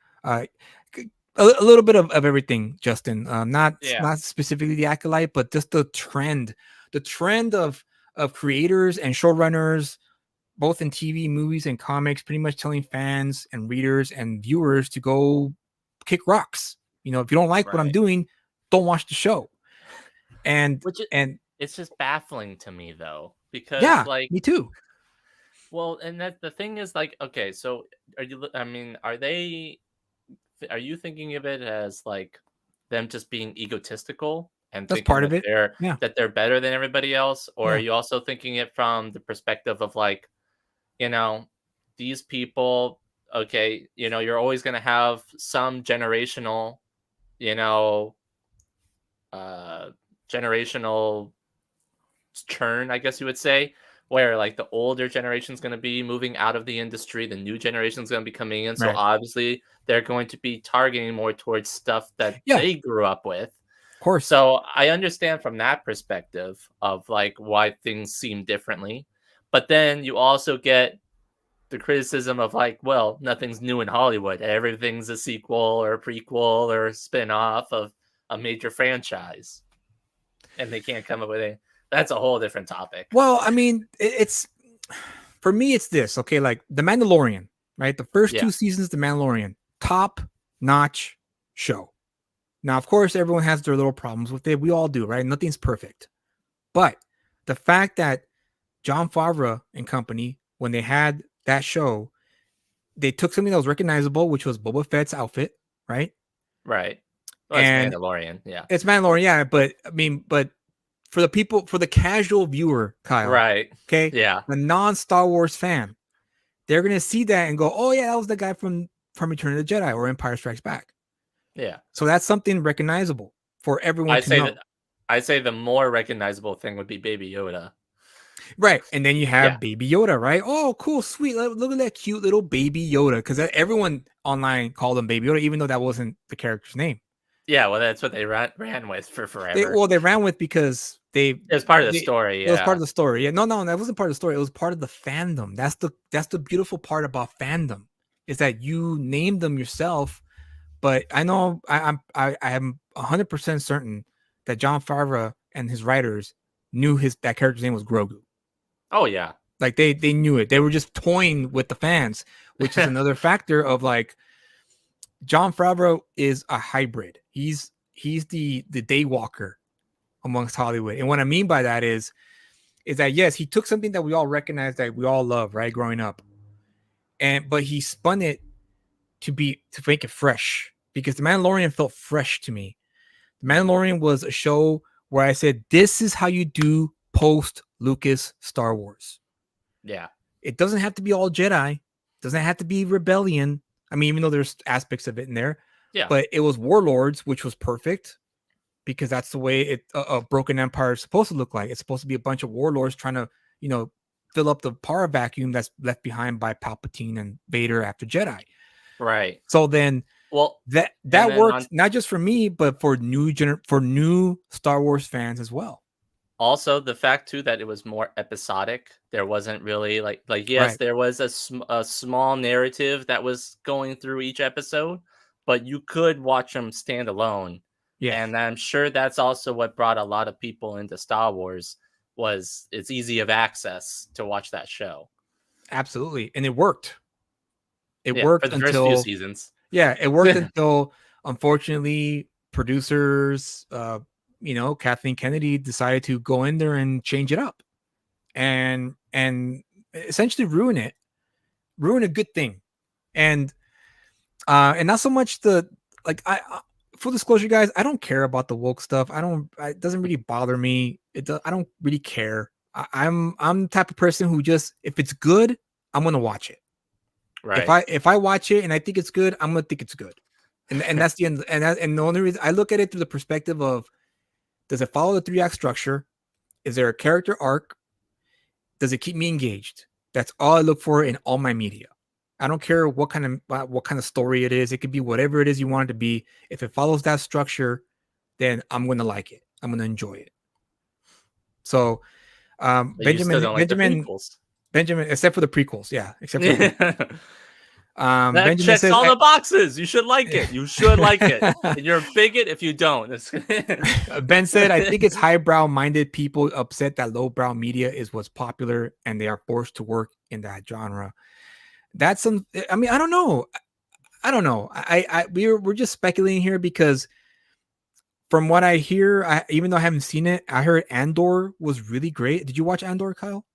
A little bit of everything, Justin. Not specifically the Acolyte, but just the trend of creators and showrunners, both in TV, movies, and comics, pretty much telling fans and readers and viewers to go kick rocks. If you don't like what I'm Right. doing, don't watch the show. And It's just baffling to me though, because yeah, like, me too. well, and that the thing is like, okay, so I mean, are you thinking of it as like them just being egotistical and That's thinking part of it. Yeah. that they're better than everybody else, or are Yeah. you also thinking it from the perspective of like, you know, these people okay, you're always going to have some generational, you know, uh, generational churn, I guess you would say, where like the older generation is going to be moving out of the industry, the new generation is going to be coming in. So Right. obviously, they're going to be targeting more towards stuff that Yeah, they grew up with. of course. So I understand from that perspective of like why things seem differently. But then you also get the criticism of like, well, nothing's new in Hollywood. Everything's a sequel or a prequel or a spin-off of a major franchise. And they can't come up with that's a whole different topic. Well, I mean, it's for me, it's this, okay? Like The Mandalorian, right? The first Yeah. 2 seasons, The Mandalorian, top-notch show. Now, of course, everyone has their little problems with it. We all do, right? Nothing's perfect. But the fact that Jon Favreau and company, when they had that show, they took something that was recognizable, which was Boba Fett's outfit, right? Right. Well, And it's Mandalorian, yeah. it's Mandalorian, yeah. But I mean, but for the people, for the casual viewer, Kyle, Right. okay, Yeah. the non-Star Wars fan, they're gonna see that and go, "Oh yeah, that was the guy from Return of the Jedi or Empire Strikes Back." Yeah. So that's something recognizable for everyone to know. I'd say the more recognizable thing would be Baby Yoda. Right. And then you have Yeah. Baby Yoda, right? Oh, cool, sweet. Look at that cute little Baby Yoda. Because everyone online called him Baby Yoda, even though that wasn't the character's name. Yeah, well, that's what they ran with for forever. They ran with because it was part of the story. Yeah. It was part of the story. Yeah, no, that wasn't part of the story. It was part of the fandom. That's the beautiful part about fandom, is that you named them yourself. But I know I am 100% certain that Jon Favreau and his writers knew that character's name was Grogu. Oh yeah. Like they knew it. They were just toying with the fans, which is another factor of like Jon Favreau is a hybrid. He's the daywalker amongst Hollywood. And what I mean by that is that yes, he took something that we all recognize, that we all love, right, growing up. But he spun it to make it fresh, because The Mandalorian felt fresh to me. The Mandalorian was a show where I said, this is how you do post Lucas Star Wars. Yeah. It doesn't have to be all Jedi. Doesn't have to be rebellion. I mean, even though there's aspects of it in there. Yeah. But it was warlords, which was perfect, because that's the way a broken empire is supposed to look like. It's supposed to be a bunch of warlords trying to, fill up the power vacuum that's left behind by Palpatine and Vader after Jedi. Right. So then, well, that worked not just for me, but for new Star Wars fans as well. Also, the fact too that it was more episodic. There wasn't really like yes, right. There was a small narrative that was going through each episode, but you could watch them stand alone. Yeah, and I'm sure that's also what brought a lot of people into Star Wars. Was it's easy of access to watch that show. Absolutely, and it worked. It worked for the until first few seasons. Yeah, it worked until, unfortunately, producers, Kathleen Kennedy decided to go in there and change it up, and essentially ruin a good thing, and not so much full disclosure, guys, I don't care about the woke stuff. It doesn't really bother me. I don't really care. I'm the type of person who just, if it's good, I'm gonna watch it. Right. If I watch it and I think it's good, I'm gonna think it's good, and that's the end. And the only reason I look at it through the perspective of, does it follow the 3-act structure? Is there a character arc? Does it keep me engaged? That's all I look for in all my media. I don't care what kind of story it is. It could be whatever it is you want it to be. If it follows that structure, then I'm gonna like it. I'm gonna enjoy it. So, Benjamin, except for the prequels, yeah, except for that Benjamin checks says, all the boxes. You should like it. You should like it. And you're a bigot if you don't. Ben said, I think it's highbrow-minded people upset that lowbrow media is what's popular, and they are forced to work in that genre. I don't know. We're just speculating here, because from what I hear, even though I haven't seen it, I heard Andor was really great. Did you watch Andor, Kyle?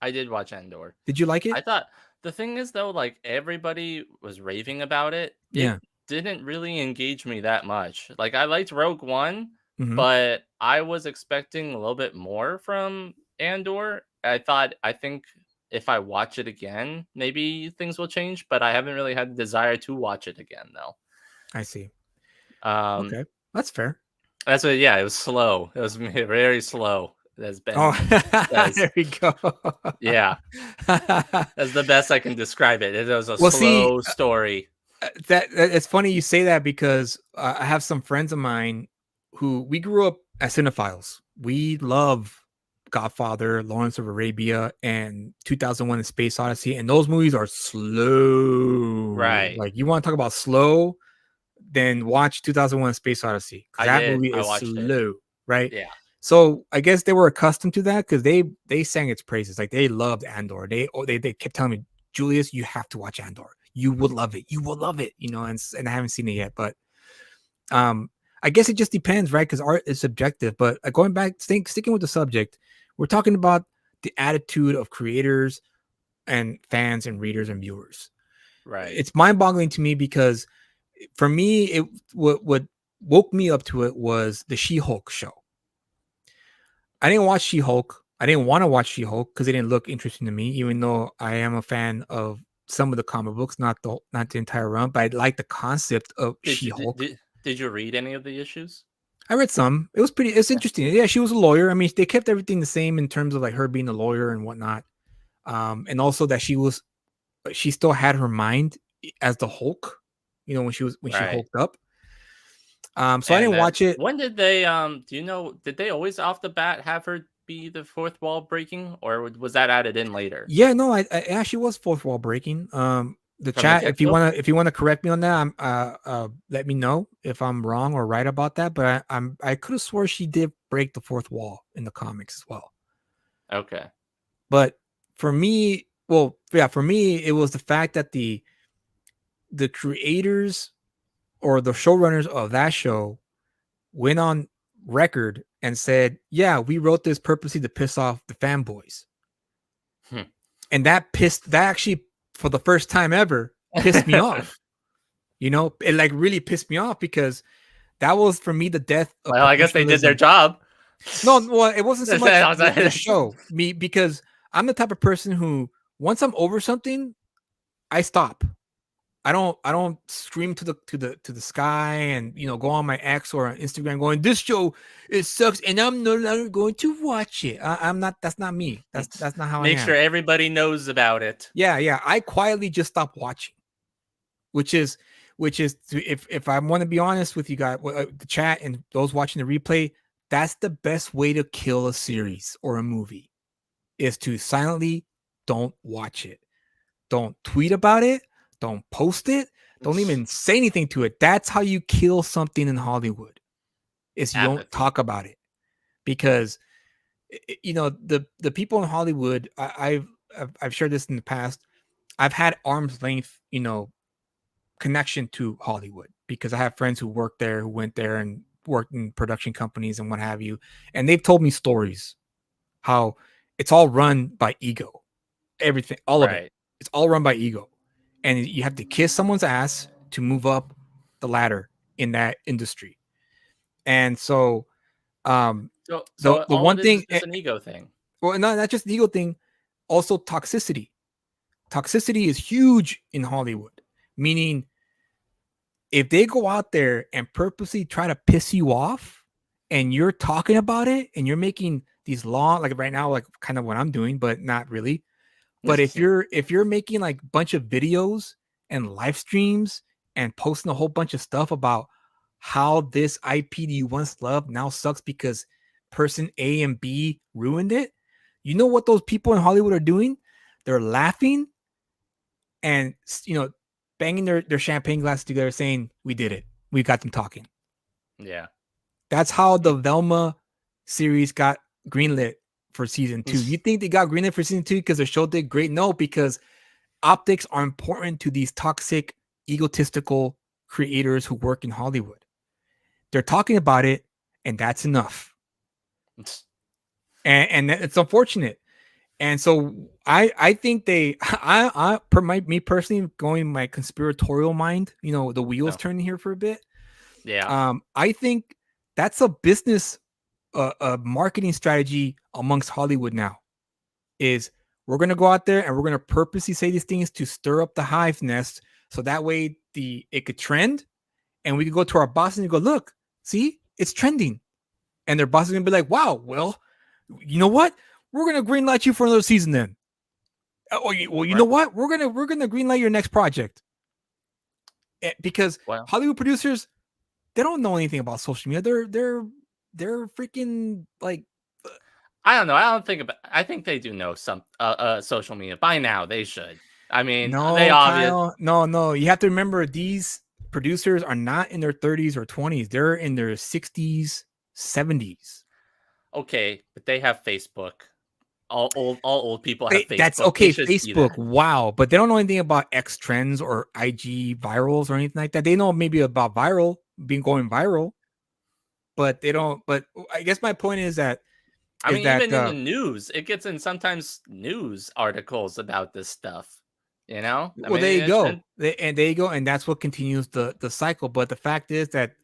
I did watch Andor. Did you like it? I thought the thing is, though, like everybody was raving about it. It didn't really engage me that much. Like I liked Rogue One, but I was expecting a little bit more from Andor. I think if I watch it again, maybe things will change. But I haven't really had the desire to watch it again, though. I see. Um, Okay, that's fair. that's what. Yeah, it was slow. It was very slow. As Oh, Ben says. there we go. Yeah, that's the best I can describe it. It was a Well, see, slow story. that it's funny you say that because I have some friends of mine who we grew up as cinephiles. We love Godfather, Lawrence of Arabia, and 2001: A Space Odyssey, and those movies are slow. Right. Like you want to talk about slow, then watch 2001: A Space Odyssey. I That did. movie I is watched it. slow, right? Yeah. So I guess they were accustomed to that because they sang its praises. Like they loved Andor. They kept telling me, Julius, you have to watch Andor. You will love it. You will love it. You know, and I haven't seen it yet, but I guess it just depends, right? Because art is subjective. But going back, sticking with the subject, we're talking about the attitude of creators and fans and readers and viewers. Right. It's mind-boggling to me because for me, it what woke me up to it was the She-Hulk show. I didn't watch She-Hulk. I didn't want to watch She-Hulk because it didn't look interesting to me, even though I am a fan of some of the comic books, not the entire run, but I like the concept of She-Hulk. Did you read any of the issues? I read some. It's interesting. Yeah, she was a lawyer. I mean, they kept everything the same in terms of like her being a lawyer and whatnot. And also that she still had her mind as the Hulk, you know, when she hulked up. So I didn't watch it. When did they do you know, did they always off the bat have her be the fourth wall breaking, or was that added in later? Yeah, no, I actually was fourth wall breaking. The From chat, the if you get-go? want to correct me on that, let me know if I'm wrong or right about that. But I could have swore she did break the fourth wall in the comics as well. Okay. But for me, for me, it was the fact that the creators or the showrunners of that show went on record and said, "Yeah, we wrote this purposely to piss off the fanboys." And that actually, for the first time ever, pissed me off. You know, it like really pissed me off because that was for me the death of Well, I guess they did their professionalism. job. No, well, it wasn't so much I was the show. Me, because I'm the type of person who once I'm over something, I stop. I don't scream to the sky and go on my X or on Instagram going, this show it sucks and I'm no longer going to watch it. I'm not. That's not me. That's not how I am. Make sure everybody knows about it. Yeah. I quietly just stop watching, which is if I want to be honest with you guys, the chat and those watching the replay, that's the best way to kill a series or a movie, is to silently don't watch it, don't tweet about it. Don't post it. Don't even say anything to it. That's how you kill something in Hollywood, is you don't talk about it. Because the people in Hollywood, I've shared this in the past. I've had arm's length, connection to Hollywood because I have friends who work there, who went there and worked in production companies and what have you. And they've told me stories how it's all run by ego. Everything, all of it. It's all run by ego. And you have to kiss someone's ass to move up the ladder in that industry. And so, So the one thing, is an ego thing. Well, not just the ego thing, also toxicity. Toxicity is huge in Hollywood, meaning if they go out there and purposely try to piss you off and you're talking about it and you're making these long, like right now, like kind of what I'm doing, but not really. But if you're making like a bunch of videos and live streams and posting a whole bunch of stuff about how this IP you once loved now sucks because person A and B ruined it, you know what those people in Hollywood are doing? They're laughing and banging their champagne glass together saying, "We did it. We got them talking." Yeah. That's how the Velma series got greenlit for season 2. You think they got greenlit for season 2 because the show did great? No, because optics are important to these toxic, egotistical creators who work in Hollywood. They're talking about it, and that's enough. And it's unfortunate. And so I think me personally, going my conspiratorial mind, the wheels turning here for a bit. Yeah. I think that's a business a marketing strategy amongst Hollywood now, is we're going to go out there and we're going to purposely say these things to stir up the hive nest, so that way it could trend, and we could go to our bosses and go, look, see, it's trending, and their boss is going to be like, wow, well, you know what, we're going to green light you for another season then. Oh, well, you know what, we're gonna green light your next project. Because Hollywood producers, they don't know anything about social media. They're freaking like, I don't know. I think they do know some social media by now. They should. I mean, no, they Kyle, no. You have to remember, these producers are not in their 30s or 20s. They're in their 60s, 70s. Okay, but they have Facebook. All old people have Facebook. That's okay. Facebook, wow, but they don't know anything about X trends or IG virals or anything like that. They know maybe about going viral, but they don't. But I guess my point is that, even in the news, it gets in sometimes news articles about this stuff. You know? Well, there you go. And that's what continues the cycle. But the fact is that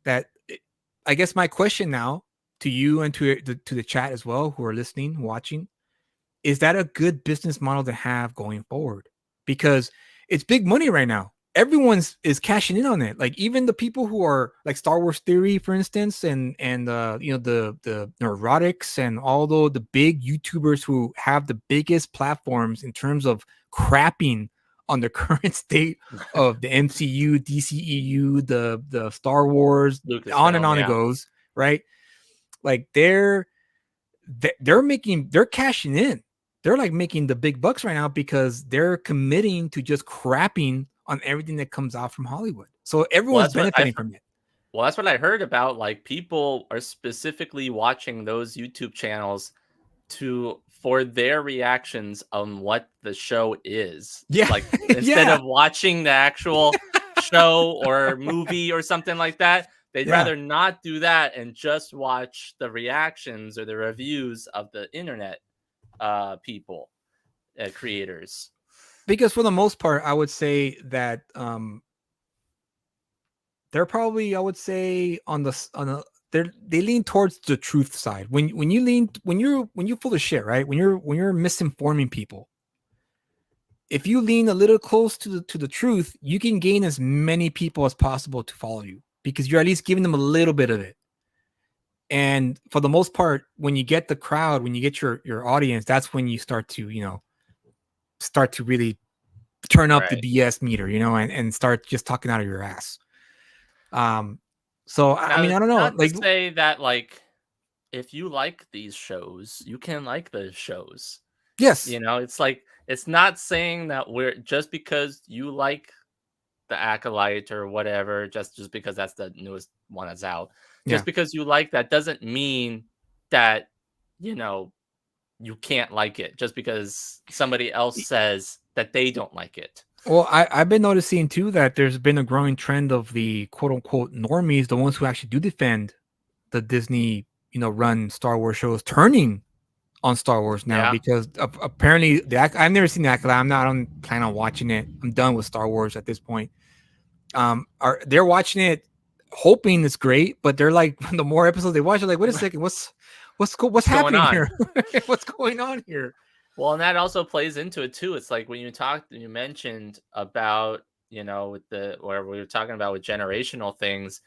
I guess my question now to you and to the chat as well, who are listening, watching, is that a good business model to have going forward? Because it's big money right now. Everyone's is cashing in on it. Like, even the people who are like Star Wars Theory, for instance, and the Neurotics, and all the big YouTubers who have the biggest platforms in terms of crapping on the current state of the MCU, DCEU, the Star Wars, on and on it goes, right? Like, they're cashing in. They're like making the big bucks right now because they're committing to just crapping on everything that comes out from Hollywood. So everyone's benefiting from it. Well, that's what I heard about. Like, people are specifically watching those YouTube channels for their reactions on what the show is. Yeah. Like, instead of watching the actual show or movie or something like that, they'd rather not do that and just watch the reactions or the reviews of the internet people, creators. Because for the most part, I would say that they're probably, I would say, they lean towards the truth side. When you're full of shit, right? When you're misinforming people, if you lean a little close to the truth, you can gain as many people as possible to follow you, because you're at least giving them a little bit of it. And for the most part, when you get the crowd, when you get your audience, that's when you start to really turn up the BS meter, and start just talking out of your ass. So I mean, I don't know. Not to say that, like, if you like these shows, you can like those shows. Yes. It's like, it's not saying that we're just because you like the Acolyte or whatever, just because that's the newest one that's out. Just because you like that doesn't mean that you can't like it just because somebody else says that they don't like it. Well, I've been noticing too that there's been a growing trend of the quote unquote normies, the ones who actually do defend the Disney, run Star Wars shows, turning on Star Wars now, because apparently I've never seen the Acolyte. I don't plan on watching it. I'm done with Star Wars at this point. They're watching it hoping it's great, but they're like, the more episodes they watch, they're like, wait a second, what's happening here? What's going on here? Well, and that also plays into it too. It's like when you mentioned about, where we were talking about with generational things.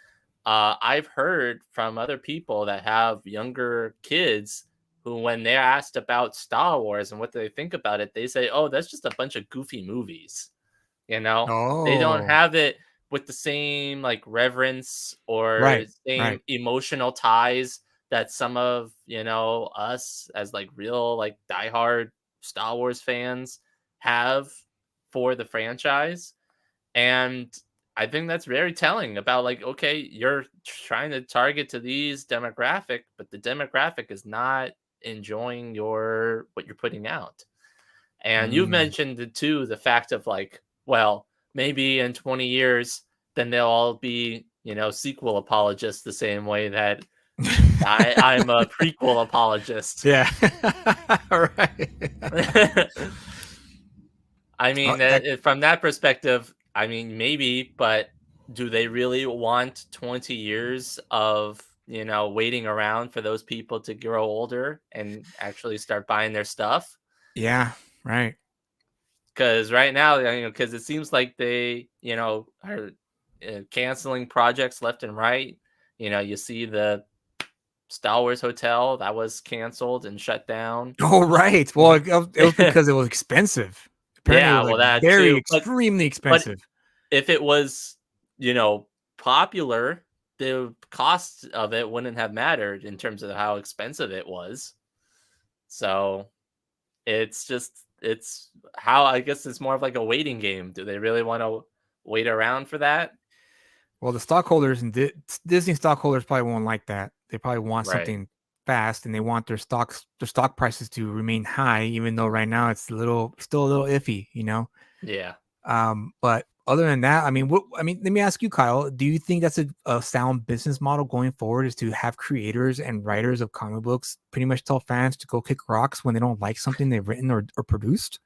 I've heard from other people that have younger kids who, when they're asked about Star Wars and what they think about it, they say, oh, that's just a bunch of goofy movies. They don't have it with the same like reverence or same emotional ties that some of us as like real like diehard Star Wars fans have for the franchise. And I think that's very telling about, like, okay, you're trying to target to these demographic, but the demographic is not enjoying what you're putting out. And you've mentioned it too, the fact of like, well, maybe in 20 years, then they'll all be, sequel apologists the same way that I'm a prequel apologist. Yeah. All right. I mean, from that perspective, I mean, maybe, but do they really want 20 years of, waiting around for those people to grow older and actually start buying their stuff? Yeah, right. Because right now, because it seems like they, are canceling projects left and right. You see the Star Wars Hotel that was canceled and shut down. Oh, right. Well, it was because it was expensive. Apparently, it Yeah, was well, like that very too. extremely But expensive. if it was, popular, the cost of it wouldn't have mattered in terms of how expensive it was. So it's how, I guess it's more of like a waiting game. Do they really want to wait around for that? Well, the stockholders and Disney stockholders probably won't like that. They probably want Right. something fast, and they want their stock prices to remain high, even though right now it's still a little iffy, you know. Yeah. But other than that, I mean, let me ask you, Kyle. Do you think that's a sound business model going forward? Is to have creators and writers of comic books pretty much tell fans to go kick rocks when they don't like something they've written or produced?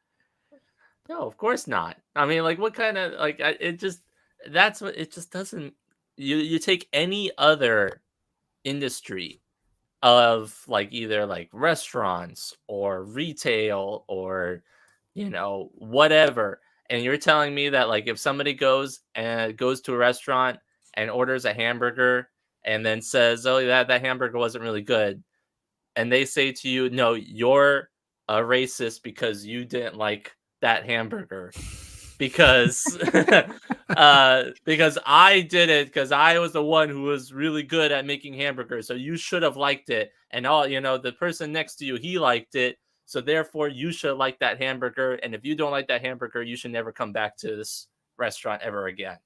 No, of course not. I mean, like, what kind of like it just that's what it just doesn't. You take any other industry of like either like restaurants or retail or whatever, and you're telling me that like if somebody goes to a restaurant and orders a hamburger and then says, oh, that hamburger wasn't really good, and they say to you, no, you're a racist because you didn't like that hamburger because because I did it because I was the one who was really good at making hamburgers. So you should have liked it. And the person next to you, he liked it. So therefore you should like that hamburger. And if you don't like that hamburger, you should never come back to this restaurant ever again.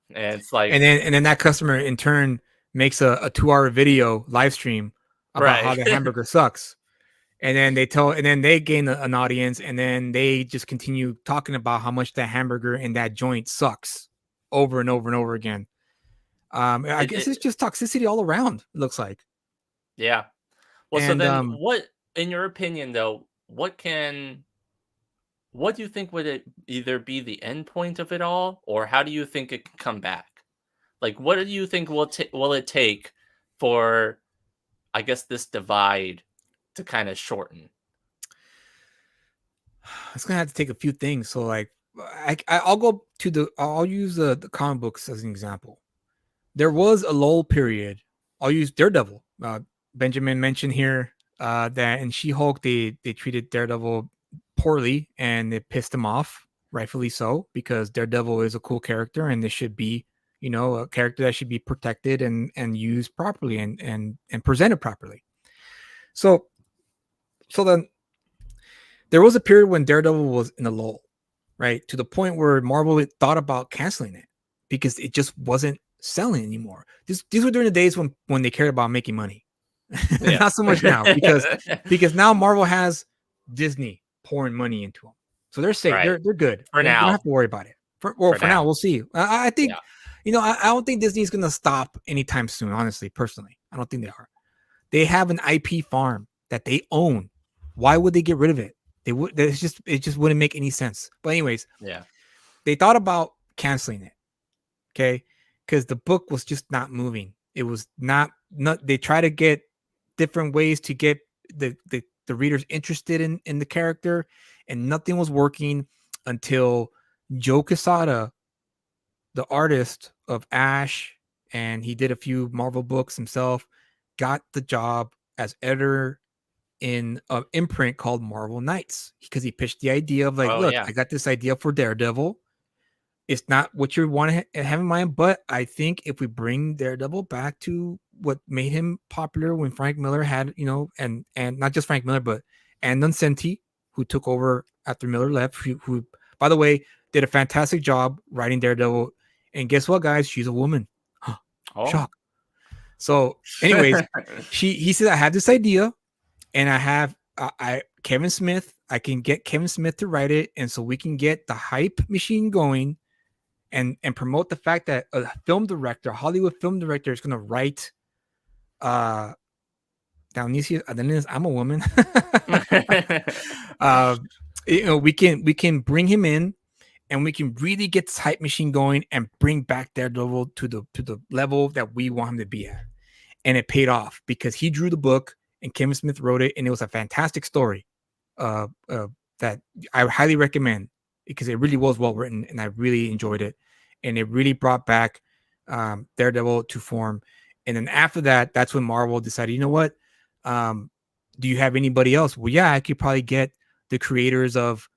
And it's like, And then that customer in turn makes a 2 hour video live stream about how right. the hamburger sucks. And then they gain an audience, and then they just continue talking about how much that hamburger in that joint sucks over and over and over again. I it, guess it, it's just toxicity all around. It looks like. yeah. Well, so And then what, in your opinion though, what do you think would it either be the end point of it all, or how do you think it can come back? Like, what do you think will it take for, I guess, this divide to kind of shorten? it's gonna have to take a few things. So like, I'll use the comic books as an example. There was a lull period. I'll use Daredevil. Benjamin mentioned here that in She-Hulk they treated Daredevil poorly, and it pissed him off, rightfully so, because Daredevil is a cool character, and this should be, a character that should be protected and used properly and presented properly. So then there was a period when Daredevil was in a lull, right? To the point where Marvel thought about canceling it because it just wasn't selling anymore. These were during the days when they cared about making money. Yeah. Not so much now because now Marvel has Disney pouring money into them. So they're safe. Right. They're good. For You don't now. have to worry about it. For now, now. we'll see. I think, Yeah. I don't think Disney's going to stop anytime soon, honestly, personally. I don't think they are. They have an IP farm that they own. Why would they get rid of it? It just wouldn't make any sense. But anyways, Yeah. they thought about canceling it. Okay. Because the book was just not moving. It was not they try to get different ways to get the readers interested in the character, and nothing was working until Joe Quesada, the artist of Ash, and he did a few Marvel books himself, got the job as editor in an imprint called Marvel Knights, because he pitched the idea of like, Oh, look, yeah. I got this idea for Daredevil. It's not what you want to have in mind, but I think if we bring Daredevil back to what made him popular when Frank Miller had, and not just Frank Miller, but Ann Nocenti, who took over after Miller left, who by the way did a fantastic job writing Daredevil. And guess what, guys? She's a woman. Oh. Shock. So, anyways, he said, I have this idea, and I have Kevin Smith. I can get Kevin Smith to write it, and so we can get the hype machine going, and promote the fact that a Hollywood film director, is going to write Dionysius. I'm a woman. We can bring him in, and we can really get this hype machine going and bring back Daredevil to the level that we want him to be at. And it paid off because he drew the book and Kevin Smith wrote it, and it was a fantastic story. that I highly recommend because it really was well written and I really enjoyed it, and it really brought back Daredevil to form. And then after that, that's when Marvel decided, you know what? Do you have anybody else? Well, yeah, I could probably get the creators of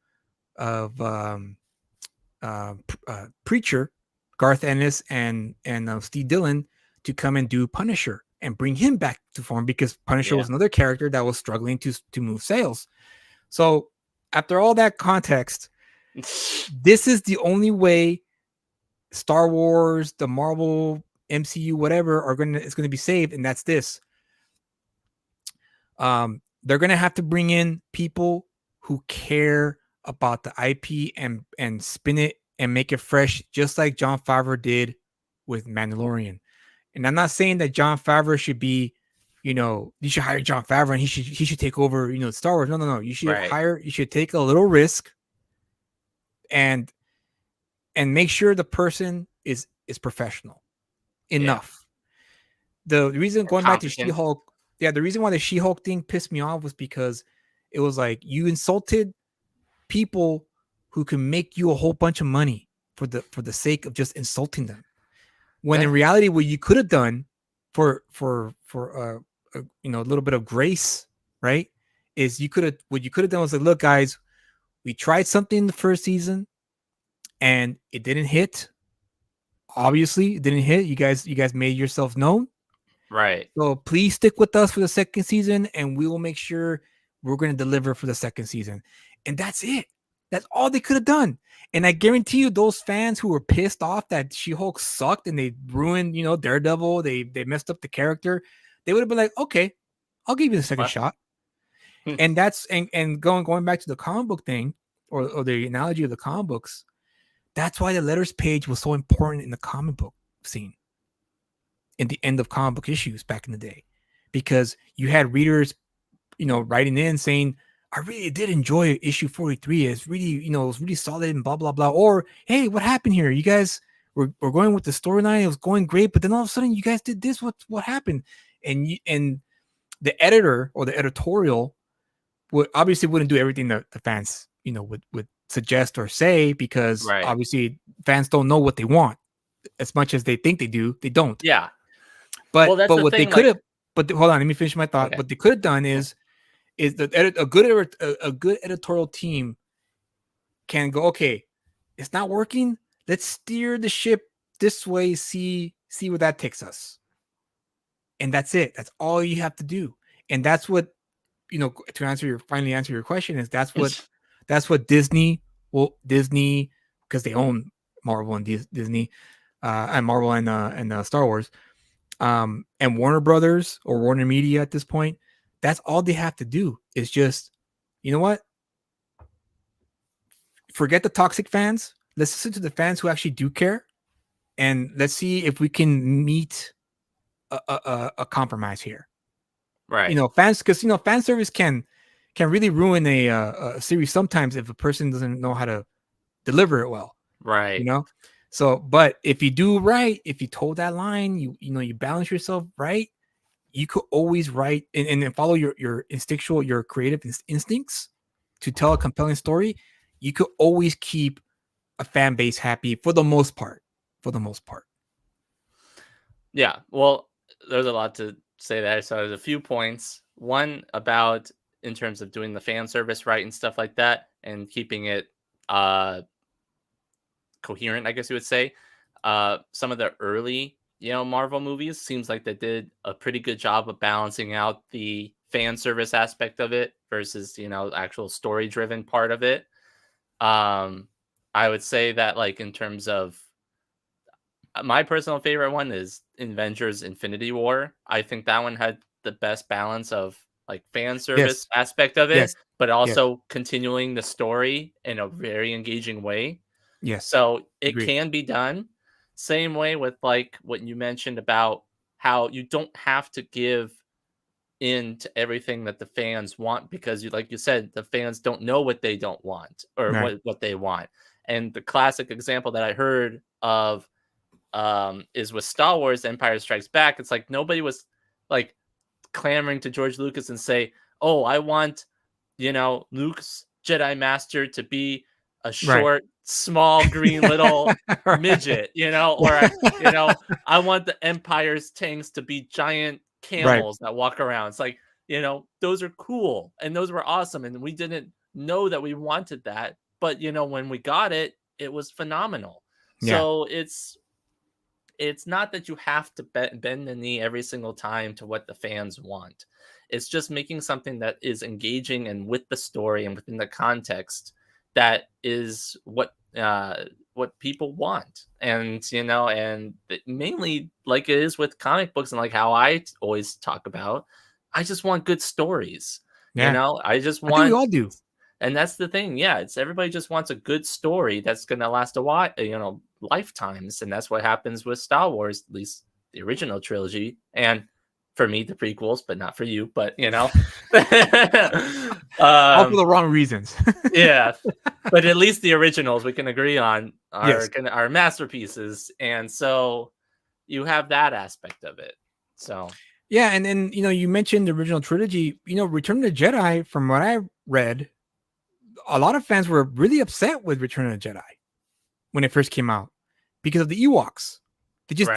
Preacher, Garth Ennis and Steve Dillon to come and do Punisher and bring him back to form because Punisher Yeah. was another character that was struggling to move sales. So after all that context, this is the only way Star Wars, the Marvel MCU, whatever, is gonna be saved, and that's this. They're gonna have to bring in people who care about the IP and spin it and make it fresh, just like Jon Favreau did with Mandalorian. And I'm not saying that Jon Favreau should be, you should hire Jon Favreau and he should take over, Star Wars. No. You should Right. you should take a little risk and make sure the person is professional enough. The reason going back to Competent. She-Hulk, the reason why the She-Hulk thing pissed me off was because it was like you insulted people who can make you a whole bunch of money for the sake of just insulting them. When in reality, what you could have done for a little bit of grace, right, is what you could have done was like, look, guys, we tried something in the first season and it didn't hit. Obviously, it didn't hit. You guys made yourselves known. Right. So please stick with us for the second season, and we will make sure we're going to deliver for the second season. And that's it. That's all they could have done. And I guarantee you, those fans who were pissed off that She-Hulk sucked and they ruined, Daredevil, they messed up the character, they would have been like, okay, I'll give you the second shot. And that's and going back to the comic book thing or the analogy of the comic books, that's why the letters page was so important in the comic book scene. In the end of comic book issues back in the day, because you had readers, writing in saying, I really did enjoy issue 43. It's really, it was really solid and blah, blah, blah. Or, hey, what happened here? You guys were going with the storyline. It was going great. But then all of a sudden you guys did this. What happened? And the editor or the editorial obviously wouldn't do everything that the fans, would suggest or say, because obviously fans don't know what they want as much as they think they do. They don't. Yeah. But well, that's what they could have, hold on, let me finish my thought. Okay. What they could have done is a good editorial team can go, okay, it's not working. Let's steer the ship this way. See where that takes us. And that's it. That's all you have to do. And that's what, to finally answer your question is that's what Disney, because they own Marvel and Disney, and Marvel and Star Wars. And Warner Brothers or Warner Media at this point, that's all they have to do is just, you know what? Forget the toxic fans. Let's listen to the fans who actually do care, and let's see if we can meet a compromise here. Right. Fans, because fan service can really ruin a series sometimes if a person doesn't know how to deliver it well. Right. So, but if you do right, if you told that line, you balance yourself right, you could always write and follow your instinctual, your creative instincts to tell a compelling story. You could always keep a fan base happy for the most part. Yeah. Well, there's a lot to say there. So there's a few points. One about in terms of doing the fan service right and stuff like that and keeping it coherent, I guess you would say. Some of the early, Marvel movies seems like they did a pretty good job of balancing out the fan service aspect of it versus, actual story driven part of it. I would say that, like, in terms of my personal favorite one is Avengers Infinity War. I think that one had the best balance of like fan service aspect of it, but also continuing the story in a very engaging way. Yes. So it can be done. Same way with like what you mentioned about how you don't have to give in to everything that the fans want, because like you said, the fans don't know what they don't want or what they want. And the classic example that I heard of is with Star Wars Empire Strikes Back. It's like nobody was like clamoring to George Lucas and say, oh, I want Luke's Jedi Master to be a Right. short, small, green little Right. midget, or I want the Empire's tanks to be giant Right. camels that walk around. It's like, those are cool and those were awesome. And we didn't know that we wanted that. But, when we got it, it was phenomenal. Yeah. So it's not that you have to bend the knee every single time to what the fans want. It's just making something that is engaging and with the story and within the context that is what people want. And mainly like it is with comic books and like how I always talk about, I just want good stories. Yeah. I just I think we want, all do. and that's the thing. Yeah, it's everybody just wants a good story that's going to last a while, lifetimes, and that's what happens with Star Wars, at least the original trilogy, and for me the prequels, but not for you. But All for the wrong reasons. yeah, but at least the originals we can agree on are Yes. are masterpieces, and so you have that aspect of it. So Yeah, and then you mentioned the original trilogy. Return of the Jedi, from what I read, a lot of fans were really upset with Return of the Jedi when it first came out because of the Ewoks. They just Right.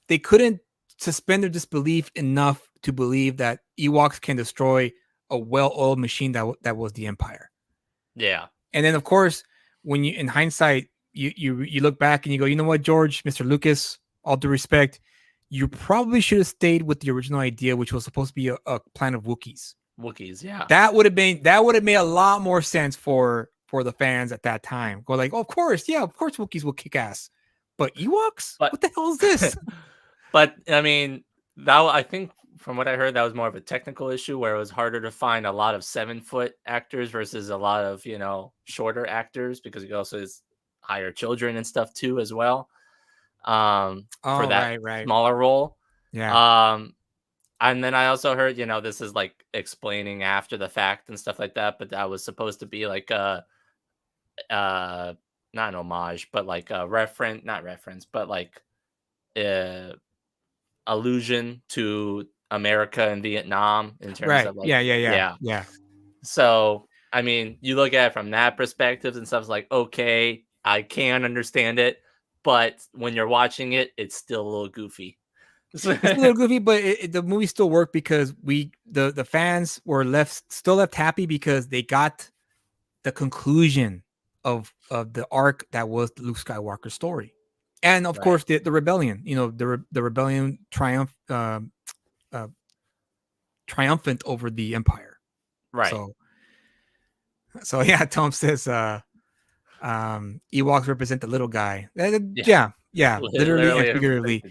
they couldn't suspend their disbelief enough to believe that Ewoks can destroy a well-oiled machine that was the Empire. yeah, And then of course, when you in hindsight, you look back and you go, you know what, George, Mr. Lucas, all due respect, you probably should have stayed with the original idea, which was supposed to be a planet of Wookiees. yeah. That would have made a lot more sense for the fans at that time. Go like, oh, of course Wookiees will kick ass, but Ewoks, But what the hell is this? But I mean, I think from what I heard, that was more of a technical issue where it was harder to find a lot of 7-foot actors versus a lot of shorter actors, because he also has higher children and stuff too as well. For Oh, that right. smaller role. Yeah. And then I also heard, this is like explaining after the fact and stuff like that, but that was supposed to be like a not an homage, but like a not reference, but like allusion to America and Vietnam in terms Right. of like, Yeah. So I mean, you look at it from that perspective and stuff's like, okay, I can understand it, but when you're watching it, it's still a little goofy. It's a little goofy, but the movie still worked because the fans were still left happy because they got the conclusion of the arc that was Luke Skywalker's story, and of Right. course the rebellion. The rebellion triumphant over the Empire. Right. So yeah, Tom says Ewoks represent the little guy. Yeah, literally and figuratively.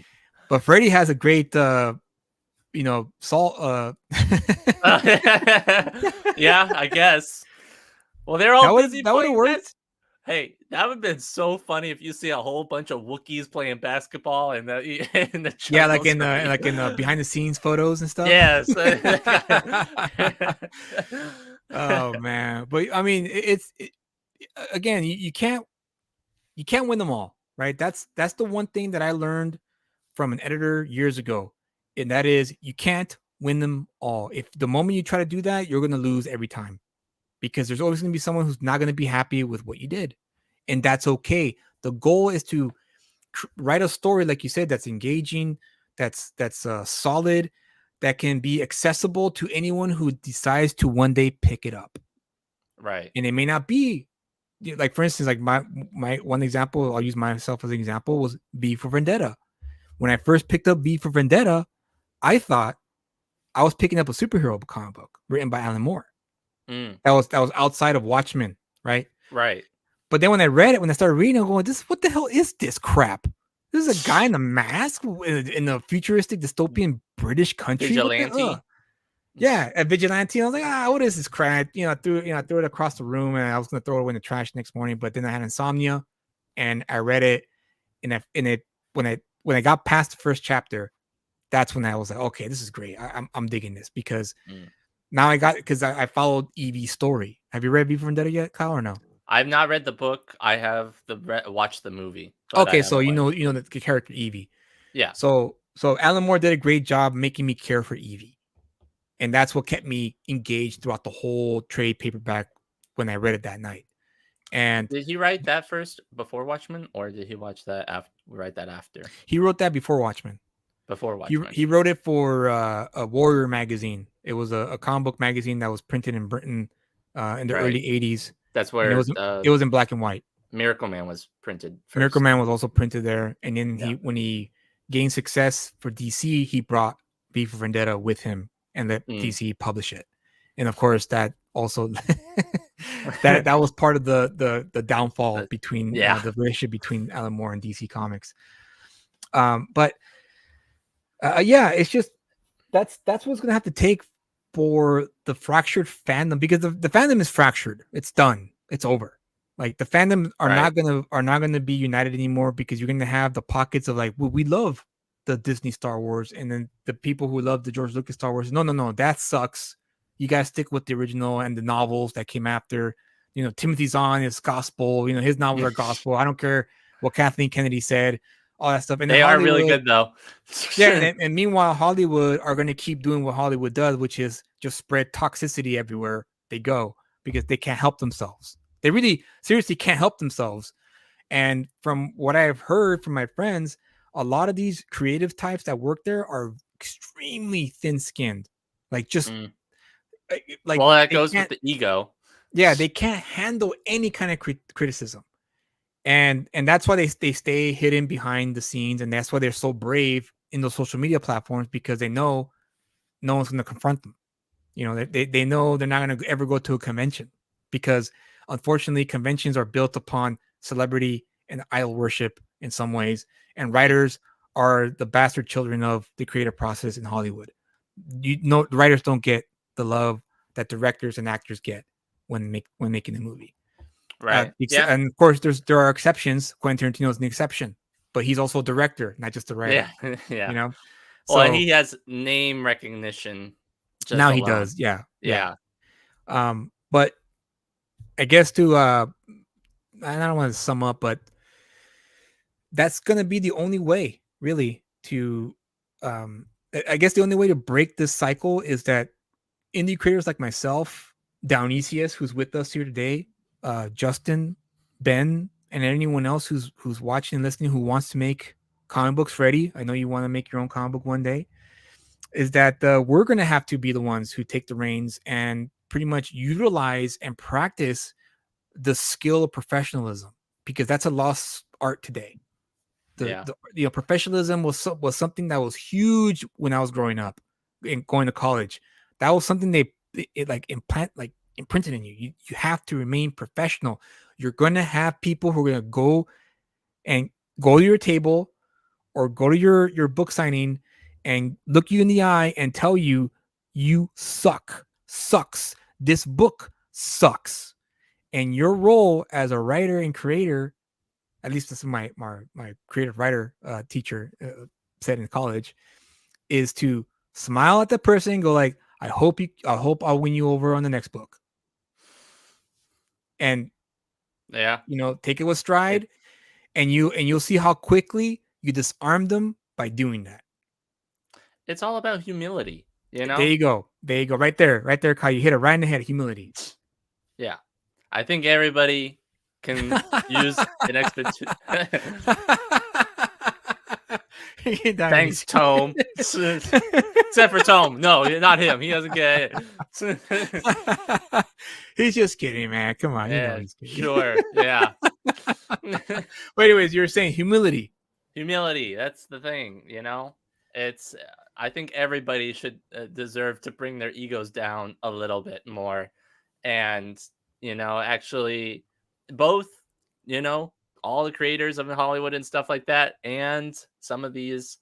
But Freddy has a great salt yeah, I guess. Well, they're all busy that would have playing worked. Hey, that would have been so funny if you see a whole bunch of Wookiees playing basketball in the yeah, like in the behind the scenes photos and stuff. Yes. Oh man, but I mean, again, you can't win them all, right? That's the one thing that I learned from an editor years ago, and that is you can't win them all. If the moment you try to do that, you're going to lose every time, because there's always going to be someone who's not going to be happy with what you did, and that's okay. The goal is to write a story, like you said, that's engaging, that's solid, that can be accessible to anyone who decides to one day pick it up. Right. And it may not be like, for instance, like my one example, I'll use myself as an example, was V for Vendetta. When I first picked up V for Vendetta, I thought I was picking up a superhero comic book written by Alan Moore. That was outside of Watchmen, right? Right. But then when I read it, when I started reading, I'm going, what the hell is this crap? This is a guy in a mask in a futuristic dystopian British country. Vigilante. Yeah, a vigilante. I was like, what is this crap? I threw it across the room, and I was gonna throw it away in the trash next morning. But then I had insomnia, and I read it, and when I got past the first chapter, that's when I was like, okay, this is great. I'm digging this, because now because I followed Evie's story. Have you read V for Vendetta yet, Kyle, or no? I've not read the book. I have watched the movie. Okay, so you know the character Evie. Yeah. So Alan Moore did a great job making me care for Evie. And that's what kept me engaged throughout the whole trade paperback when I read it that night. And Did he write that first before Watchmen, or did he write that after? he wrote that before Watchmen. Before Watchmen. He wrote it for a Warrior magazine. It was a comic book magazine that was printed in Britain in the early 80s. That's where it was in black and white. Miracle Man was printed first. Miracle Man was also printed there. And then when he gained success for DC, he brought V for Vendetta with him and let DC publish it. And of course, that also that was part of the downfall between the relationship between Alan Moore and DC Comics. But it's just that's what's gonna have to take for the fractured fandom, because the fandom is fractured. It's done. It's over. Like the fandom are not gonna be united anymore, because you're gonna have the pockets of like, well, we love the Disney Star Wars, and then the people who love the George Lucas Star Wars. No, that sucks. You guys stick with the original and the novels that came after. You know, Timothy Zahn is gospel. You know, his novels are gospel. I don't care what Kathleen Kennedy said, all that stuff. And they are really good though. And meanwhile, Hollywood are going to keep doing what Hollywood does, which is just spread toxicity everywhere they go, because they can't help themselves. They really seriously can't help themselves. And from what I've heard from my friends, a lot of these creative types that work there are extremely thin-skinned. Like just like, well, that goes with the ego. Yeah, they can't handle any kind of criticism. And that's why they stay hidden behind the scenes, and that's why they're so brave in those social media platforms, because they know no one's going to confront them. You know, they know they're not going to ever go to a convention, because unfortunately conventions are built upon celebrity and idol worship in some ways, and writers are the bastard children of the creative process in Hollywood. The writers don't get the love that directors and actors get when making a movie. Right. And of course there are exceptions. Quentin Tarantino is an exception, but he's also a director, not just a writer. Yeah. You know? Well, and he has name recognition. Now alone. He does. Yeah. But I guess I don't want to sum up, but that's going to be the only way really to, I guess the only way to break this cycle is that indie creators like myself, Downesius, who's with us here today, Justin, Ben, and anyone else who's watching and listening who wants to make comic books ready. I know you want to make your own comic book one day. Is that we're going to have to be the ones who take the reins and pretty much utilize and practice the skill of professionalism, because that's a lost art today. Professionalism was something that was huge when I was growing up and going to college. That was something they imprinted in you. You have to remain professional. You're going to have people who are going to go to your table or go to your book signing and look you in the eye and tell you sucks. This book sucks. And your role as a writer and creator, at least this is my creative writer teacher said in college, is to smile at the person and go like, I hope I'll win you over on the next book. And take it with stride, and you'll see how quickly you disarm them by doing that. It's all about humility, you know. There you go, right there, Kyle. You hit it right in the head. Humility. Yeah, I think everybody can use an expertise. Thanks, Tome. Except for Tome. No, not him. He doesn't get it. He's just kidding, man. Come on. Yeah, he's kidding. Sure. Yeah. But anyways, you were saying humility. Humility. That's the thing, you know? I think everybody should deserve to bring their egos down a little bit more. And, actually both, all the creators of Hollywood and stuff like that, and some of these,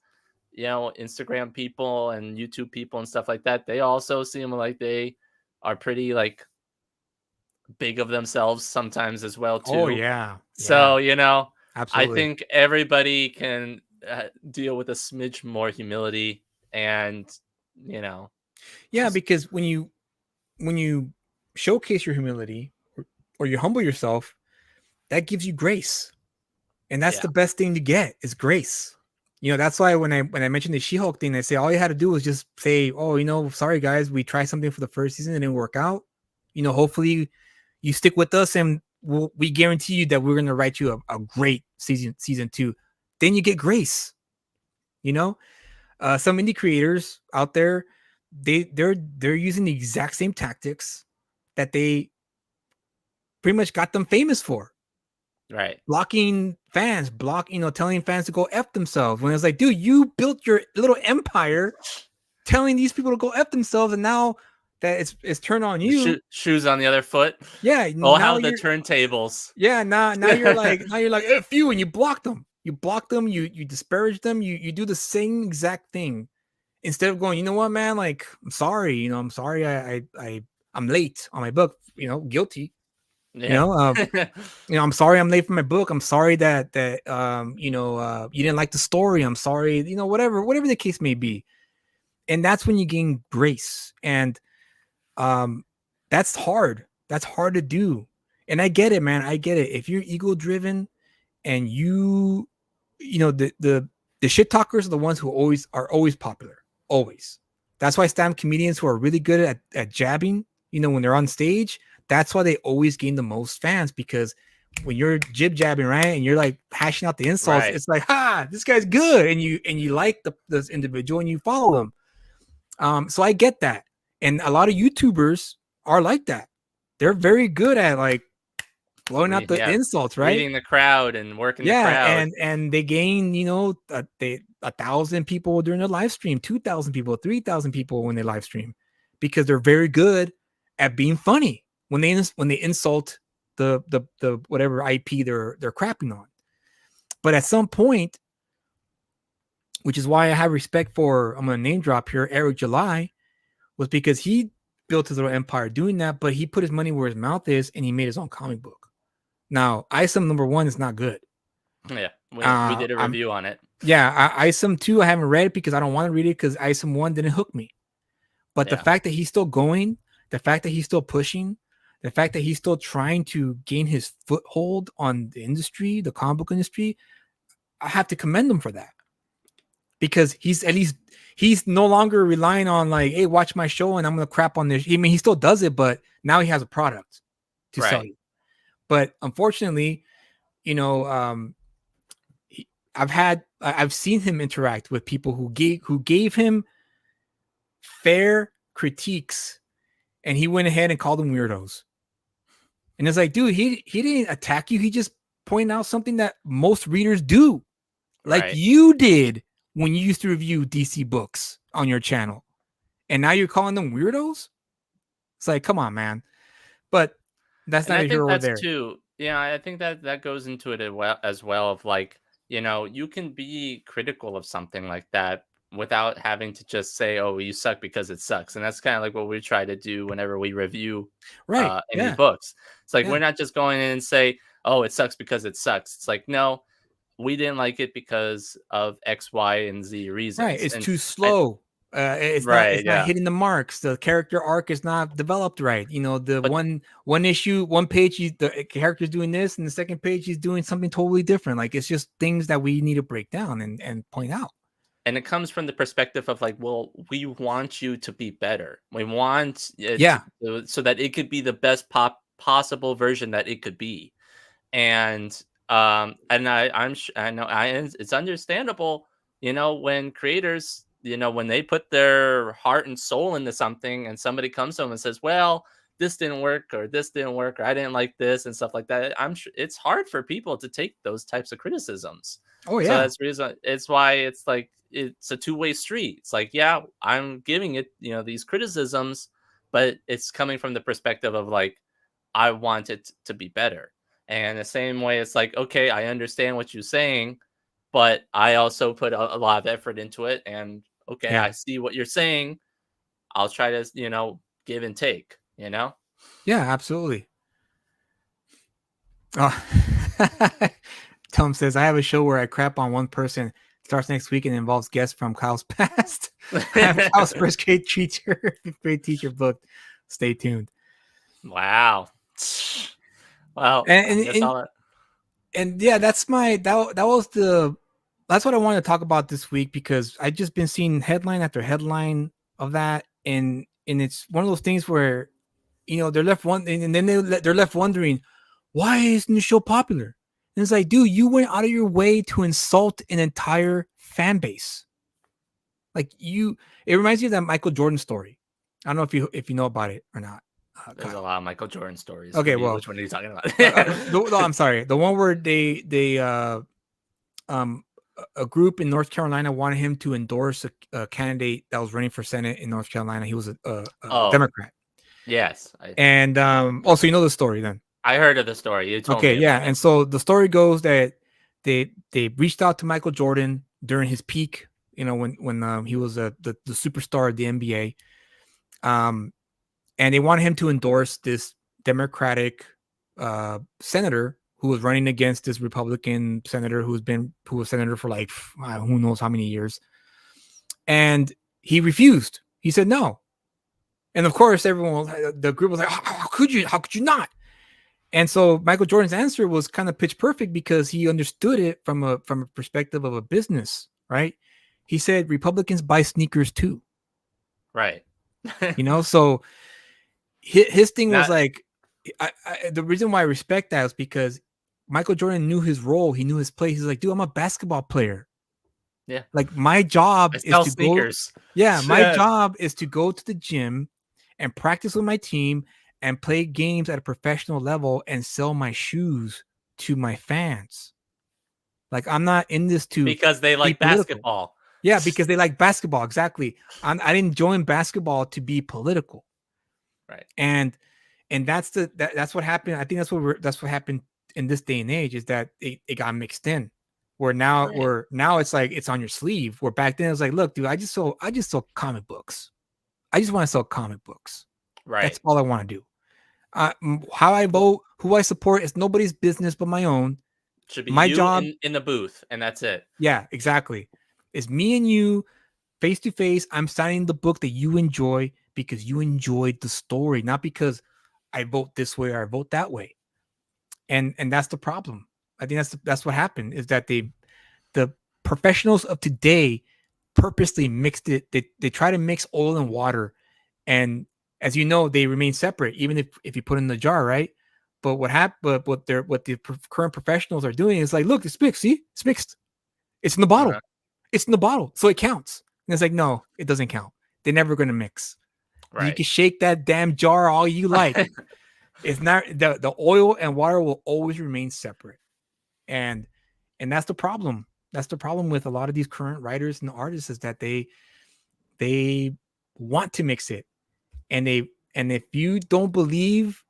Instagram people and YouTube people and stuff like that, they also seem like they are pretty like big of themselves sometimes as well too. Oh yeah. So absolutely. I think everybody can deal with a smidge more humility, and because when you showcase your humility or you humble yourself, that gives you grace. And that's the best thing to get is grace. That's why when I mentioned the She-Hulk thing, they say all you had to do was just say, oh, sorry guys, we tried something for the first season, it didn't work out. Hopefully you stick with us, and we guarantee you that we're going to write you a great season 2. Then you get grace. Some indie creators out there, they're using the exact same tactics that they pretty much got them famous for. Right. Blocking fans, telling fans to go F themselves. When it's like, dude, you built your little empire telling these people to go F themselves, and now that it's turned on you. Shoes on the other foot. Yeah. Oh, how the turntables. Yeah. Now you're like, F you, and you block them. You disparage them. You do the same exact thing. Instead of going, you know what, man, like, I'm sorry, I'm sorry. I'm late on my book, guilty. Yeah. I'm sorry I'm late for my book. I'm sorry that you didn't like the story. I'm sorry, whatever the case may be. And that's when you gain grace. And that's hard. That's hard to do. And I get it, man. I get it. If you're ego driven and the shit talkers are the ones who are always popular. Always. That's why stand-up comedians who are really good at jabbing, when they're on stage, that's why they always gain the most fans, because when you're jib jabbing, right, and you're like hashing out the insults, right, it's like, this guy's good, and you like this individual and you follow them. So I get that, and a lot of YouTubers are like that. They're very good at like blowing out the insults, right? Reading the crowd and working the crowd. and they gain, 1,000 people during the live stream, 2,000 people, 3,000 people when they live stream, because they're very good at being funny when they insult the whatever IP they're crapping on. But at some point, which is why I have respect for, I'm gonna name drop here, Eric July, was because he built his little empire doing that, but he put his money where his mouth is, and he made his own comic book. Now, ISOM #1 is not good. Yeah, we did a review on it. Yeah, ISOM 2, I haven't read it because I don't want to read it because ISOM 1 didn't hook me. But the fact that he's still going, the fact that he's still pushing, the fact that he's still trying to gain his foothold on the industry, the comic book industry, I have to commend him for that. Because he's no longer relying on like, hey, watch my show and I'm going to crap on this. I mean, he still does it, but now he has a product to sell you. But unfortunately, I've seen him interact with people who gave him fair critiques, and he went ahead and called them weirdos. And it's like, dude, he didn't attack you. He just pointed out something that most readers do, like you did when you used to review DC books on your channel, and now you're calling them weirdos. It's like, come on, man. But that's not here or there. Yeah, I think that goes into it as well of like, you can be critical of something like that without having to just say, oh, you suck because it sucks. And that's kind of like what we try to do whenever we review any books. It's like, we're not just going in and say, oh, it sucks because it sucks. It's like, no, we didn't like it because of X, Y, and Z reasons. Right. It's too slow. It's not hitting the marks. The character arc is not developed right. One issue, one page, the character's doing this, and the second page he's doing something totally different. Like, it's just things that we need to break down and point out. And it comes from the perspective of like, well, we want you to be better. We want it so that it could be the best possible version that it could be. And I know it's understandable, when creators, when they put their heart and soul into something and somebody comes to them and says, well, this didn't work, or this didn't work, or I didn't like this and stuff like that. I'm sure it's hard for people to take those types of criticisms. Oh, yeah. So that's the reason. It's why it's like, it's a two-way street. It's like, yeah, I'm giving it, these criticisms, but it's coming from the perspective of like, I want it to be better. And the same way, it's like, okay, I understand what you're saying, but I also put a lot of effort into it. And okay, I see what you're saying. I'll try to, give and take, Yeah, absolutely. Tom says, I have a show where I crap on one person. Starts next week and involves guests from Kyle's past. I have Kyle's first grade teacher book. Stay tuned. Wow. Well, and yeah, that's that was the that's what I wanted to talk about this week, because I've just been seeing headline after headline of that, and it's one of those things where, they're left and then they're left wondering, why isn't the show popular? And it's like, dude, you went out of your way to insult an entire fan base. Like, it reminds me of that Michael Jordan story. I don't know if you know about it or not. There's a lot of Michael Jordan stories. Okay, well, which one are you talking about? no, I'm sorry. The one where a group in North Carolina wanted him to endorse a candidate that was running for Senate in North Carolina. He was a Democrat. Yes. And also, you know the story then. I heard of the story. You told me. Okay, yeah. And so the story goes that they reached out to Michael Jordan during his peak, when he was the superstar of the NBA. And they wanted him to endorse this Democratic senator who was running against this Republican senator who was senator for like who knows how many years. And he refused. He said no. And of course, the group was like, how could you not? And so Michael Jordan's answer was kind of pitch perfect, because he understood it from a perspective of a business, right? He said Republicans buy sneakers too. Right. So his thing was like, the reason why I respect that is because Michael Jordan knew his role. He knew his place. He's like, dude, I'm a basketball player. Yeah. Like, my job is to sneakers. My job is to go to the gym and practice with my team and play games at a professional level and sell my shoes to my fans. Like, I'm not in this because they like basketball. Yeah, because they like basketball. Exactly. I didn't join basketball to be political. Right. And that's what happened. I think that's what happened in this day and age, is that it got mixed in. Where now it's like it's on your sleeve. Where back then it was like, look, dude, I just sell comic books. I just want to sell comic books. Right. That's all I want to do. How I vote, who I support, is nobody's business but my own. Should be my job in the booth, and that's it. Yeah, exactly. It's me and you face to face. I'm signing the book that you enjoy because you enjoyed the story, not because I vote this way or I vote that way. And that's the problem. I think that's what happened, is that the professionals of today purposely mixed it. They try to mix oil and water, and as you know, they remain separate, even if you put it in the jar, right? But what the current professionals are doing is like, look, it's mixed. See, it's mixed. It's in the bottle. It's in the bottle, so it counts. And it's like, no, it doesn't count. They're never going to mix. Right. You can shake that damn jar all you like. It's not the oil and water will always remain separate. And that's the problem. That's the problem with a lot of these current writers and artists, is that they want to mix it. And if you don't believe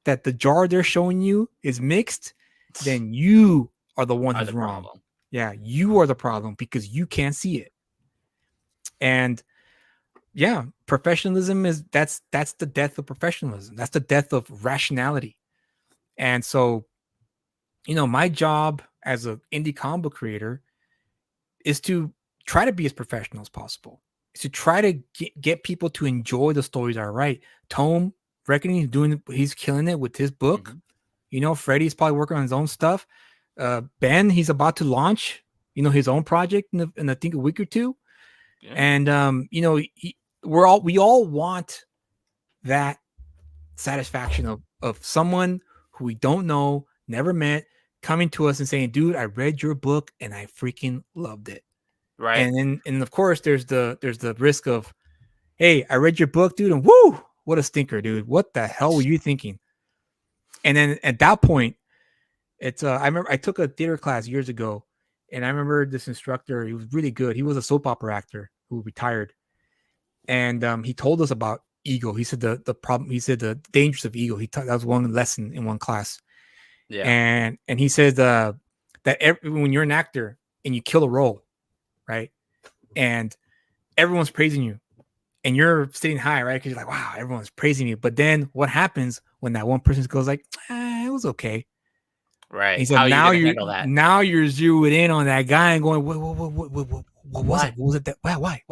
that the jar they're showing you is mixed, then you are the one who's wrong. Problem. Yeah, you are the problem, because you can't see it. And yeah, professionalism that's the death of professionalism. That's the death of rationality. And so, my job as an indie comic book creator is to try to be as professional as possible. Is to try to get people to enjoy the stories I write. Tome Reckoning, he's killing it with his book. Mm-hmm. Freddie's probably working on his own stuff. Ben, he's about to launch, his own project in I think a week or two. Yeah. And we all want that satisfaction of someone who we don't know, never met, coming to us and saying, dude, I read your book and I freaking loved it. Right. And of course there's the risk of, hey, I read your book, dude, and woo, what a stinker, dude. What the hell were you thinking? And then at that point, it's I remember I took a theater class years ago, and I remember this instructor, he was really good. He was a soap opera actor who retired. And he told us about ego. He said the problem, he said the dangers of ego. That was one lesson in one class. Yeah. And he said that when you're an actor and you kill a role, right? And everyone's praising you and you're sitting high, right? Because you're like, wow, everyone's praising me. But then what happens when that one person goes like, it was okay. Right. He said, now you're zeroed in on that guy and going, what was it? What was it? That why?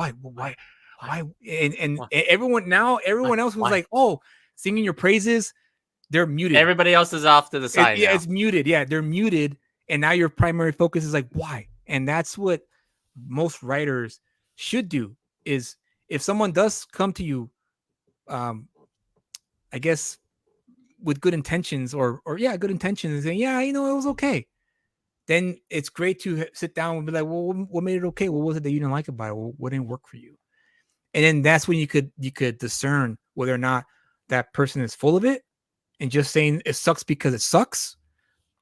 And everyone else was like, oh, singing your praises, they're muted. Everybody else is off to the side. It's muted. Yeah, they're muted. And now your primary focus is like, why? And that's what most writers should do. Is if someone does come to you, I guess with good intentions, or yeah, good intentions, and say, yeah, it was okay, then it's great to sit down and be like, well, what made it okay? What was it that you didn't like about it? What didn't work for you? And then that's when you could discern whether or not that person is full of it and just saying it sucks because it sucks,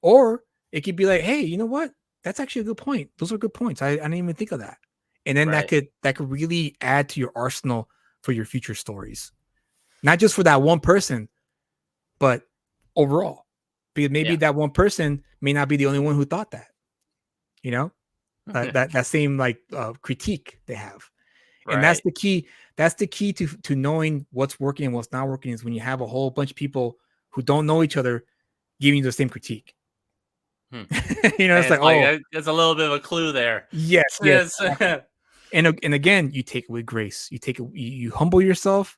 or it could be like, hey, you know what? That's actually a good point. Those are good points. I didn't even think of that. And then Right. that could really add to your arsenal for your future stories, not just for that one person, but overall, because maybe Yeah. that one person may not be the only one who thought that. You know, that same like critique they have. And that's Right. the key. That's the key to knowing what's working and what's not working, is when you have a whole bunch of people who don't know each other giving you the same critique. Hmm. It's And like, oh, there's a little bit of a clue there. yes. It's- And again, you take it with grace. You humble yourself,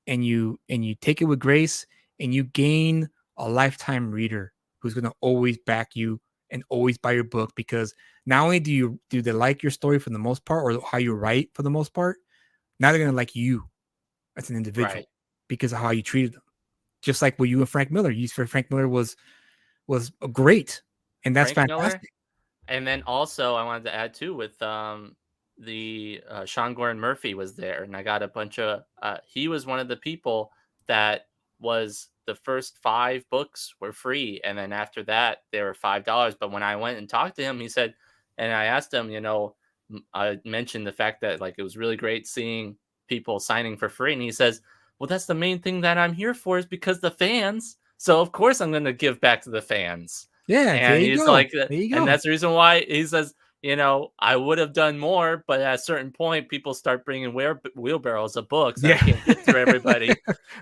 and you take it with grace, and you gain a lifetime reader who's going to always back you and always buy your book, because not only do they like your story for the most part, or how you write for the most part, now they're going to like you as an individual Right. because of how you treated them. Just like what you and Frank Miller, Frank Miller was great, and that's Frank Miller. fantastic. And then also I wanted to add too with the Sean Gordon Murphy was there, and I got a bunch of he was one of the people that was the first 5 books were free, and then after that they were $5. But when I went and talked to him, he said, and I asked him, I mentioned the fact that like it was really great seeing people signing for free, and he says, well, that's the main thing that I'm here for, is because the fans. So of course I'm going to give back to the fans. Yeah, there And you he's go. like, There you and go. that's the reason why he says, I would have done more, but at a certain point, people start bringing wheelbarrows of books, and I Yeah. can't get through everybody.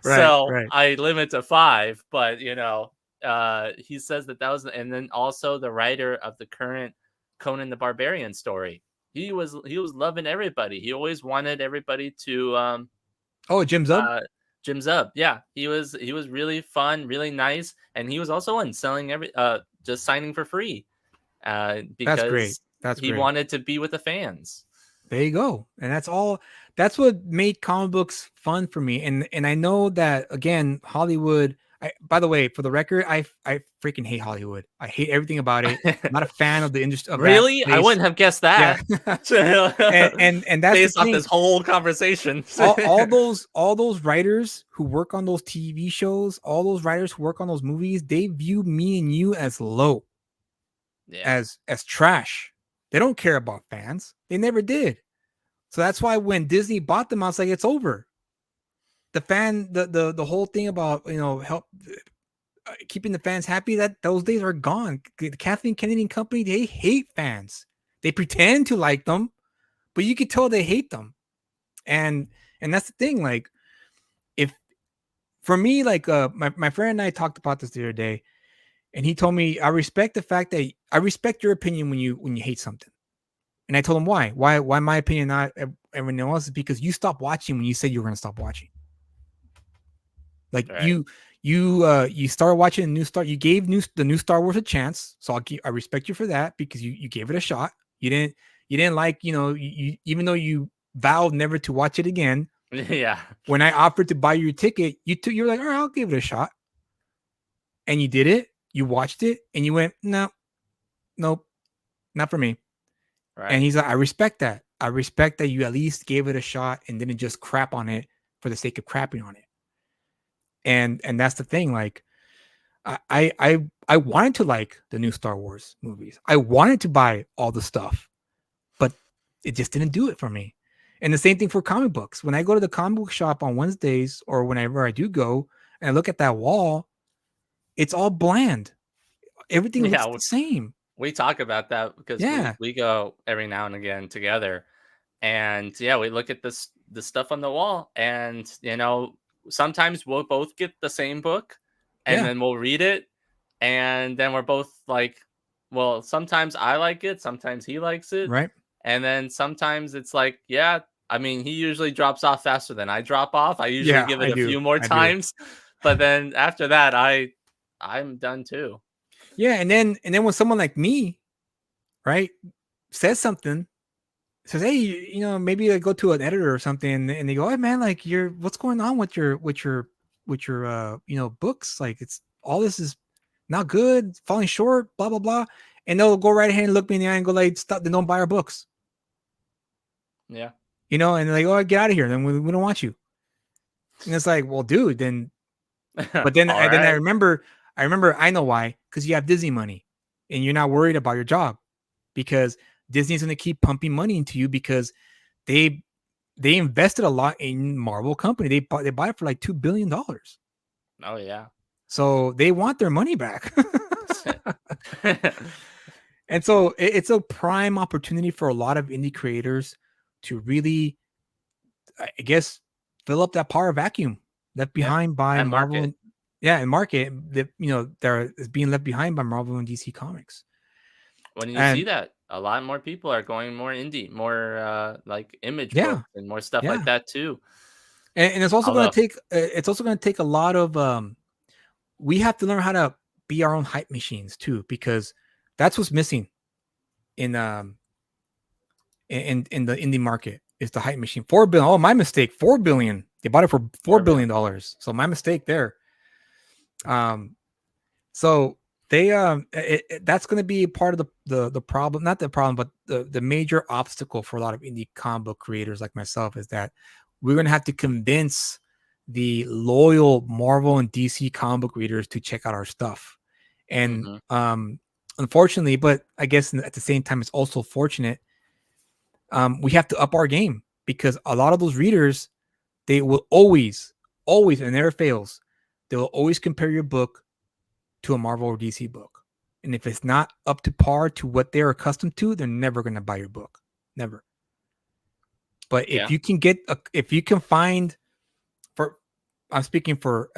Right, So right. I limit to 5. But he says that was, and then also the writer of the current Conan the Barbarian story. He was loving everybody. He always wanted everybody to Oh, Jim Zub? Jim Zub. Yeah, he was really fun, really nice, and he was also on selling just signing for free That's great. because That's he great. wanted to be with the fans. There you go. And that's all. That's what made comic books fun for me. And I know that, again, Hollywood. By the way, for the record, I freaking hate Hollywood. I hate everything about it. I'm not a fan of the industry of that Really? I place. wouldn't have guessed Yeah. that. and that's Based the off thing. this whole conversation. all those writers who work on those TV shows, all those writers who work on those movies, they view me and you as low, Yeah. as trash. They don't care about fans. They never did. So that's why when Disney bought them, I was like, it's over. The whole thing about help keeping the fans happy, that those days are gone. The Kathleen Kennedy and Company, they hate fans. They pretend to like them, but you could tell they hate them. And that's the thing. Like, if for me, like my friend and I talked about this the other day, and he told me, I respect the fact that I respect your opinion when you hate something. And I told him why my opinion, not everyone else, is because you stopped watching when you said you were going to stop watching. Like Right. you started watching you gave the new Star Wars a chance. So I respect you for that, because you gave it a shot. You didn't like, you even though you vowed never to watch it again. Yeah. When I offered to buy your ticket, you're like, all right, I'll give it a shot. And you did it. You watched it, and you went, no, nope, not for me. Right. And he's like, I respect that. I respect that you at least gave it a shot and didn't just crap on it for the sake of crapping on it. And that's the thing. Like, I wanted to like the new Star Wars movies. I wanted to buy all the stuff, but it just didn't do it for me. And the same thing for comic books. When I go to the comic book shop on Wednesdays, or whenever I do go, and I look at that wall, it's all bland. Everything looks the same. We talk about that because we go every now and again together, and we look at the stuff on the wall, and sometimes we'll both get the same book, and then we'll read it, and then we're both like, well, sometimes I like it, sometimes he likes it, right? And then sometimes it's like, I mean, he usually drops off faster than I drop off. I usually give it a few more times, but then after that, I'm done too. Yeah, and then when someone like me, right, says something, says, "Hey, maybe I go to an editor or something," and they go, "Hey, man, like, what's going on with your books? Like, it's all this is not good, falling short, blah blah blah," and they'll go right ahead and look me in the eye and go like, "Stop! Then don't buy our books." Yeah. And they're like, "Oh, get out of here! Then we don't want you." And it's like, well, dude, then. But then, All then I right. remember, I know why, because you have Disney money, and you're not worried about your job, because Disney's going to keep pumping money into you because they invested a lot in Marvel company. They bought it for like $2 billion. Oh yeah. So they want their money back. And so it's a prime opportunity for a lot of indie creators to really, I guess, fill up that power vacuum left behind by And Marvel. market. And market that there is being left behind by Marvel and DC Comics. When you see And that, a lot more people are going more indie, more like image yeah, books and more stuff like yeah. that too. And it's also going Although, to take a lot of we have to learn how to be our own hype machines too, because that's what's missing in the indie market is the hype machine. 4 billion. Oh, my mistake. 4 billion. They bought it for $4 billion. So my mistake there. So they that's going to be part of the problem, not the problem, but the major obstacle for a lot of indie comic book creators like myself is that we're going to have to convince the loyal Marvel and DC comic book readers to check out our stuff. And unfortunately, but I guess at the same time, it's also fortunate. We have to up our game, because a lot of those readers, they will always, and never fails, they will always compare your book to a Marvel or DC book. And if it's not up to par to what they're accustomed to, they're never going to buy your book. Never. But if you can find, I'm speaking for,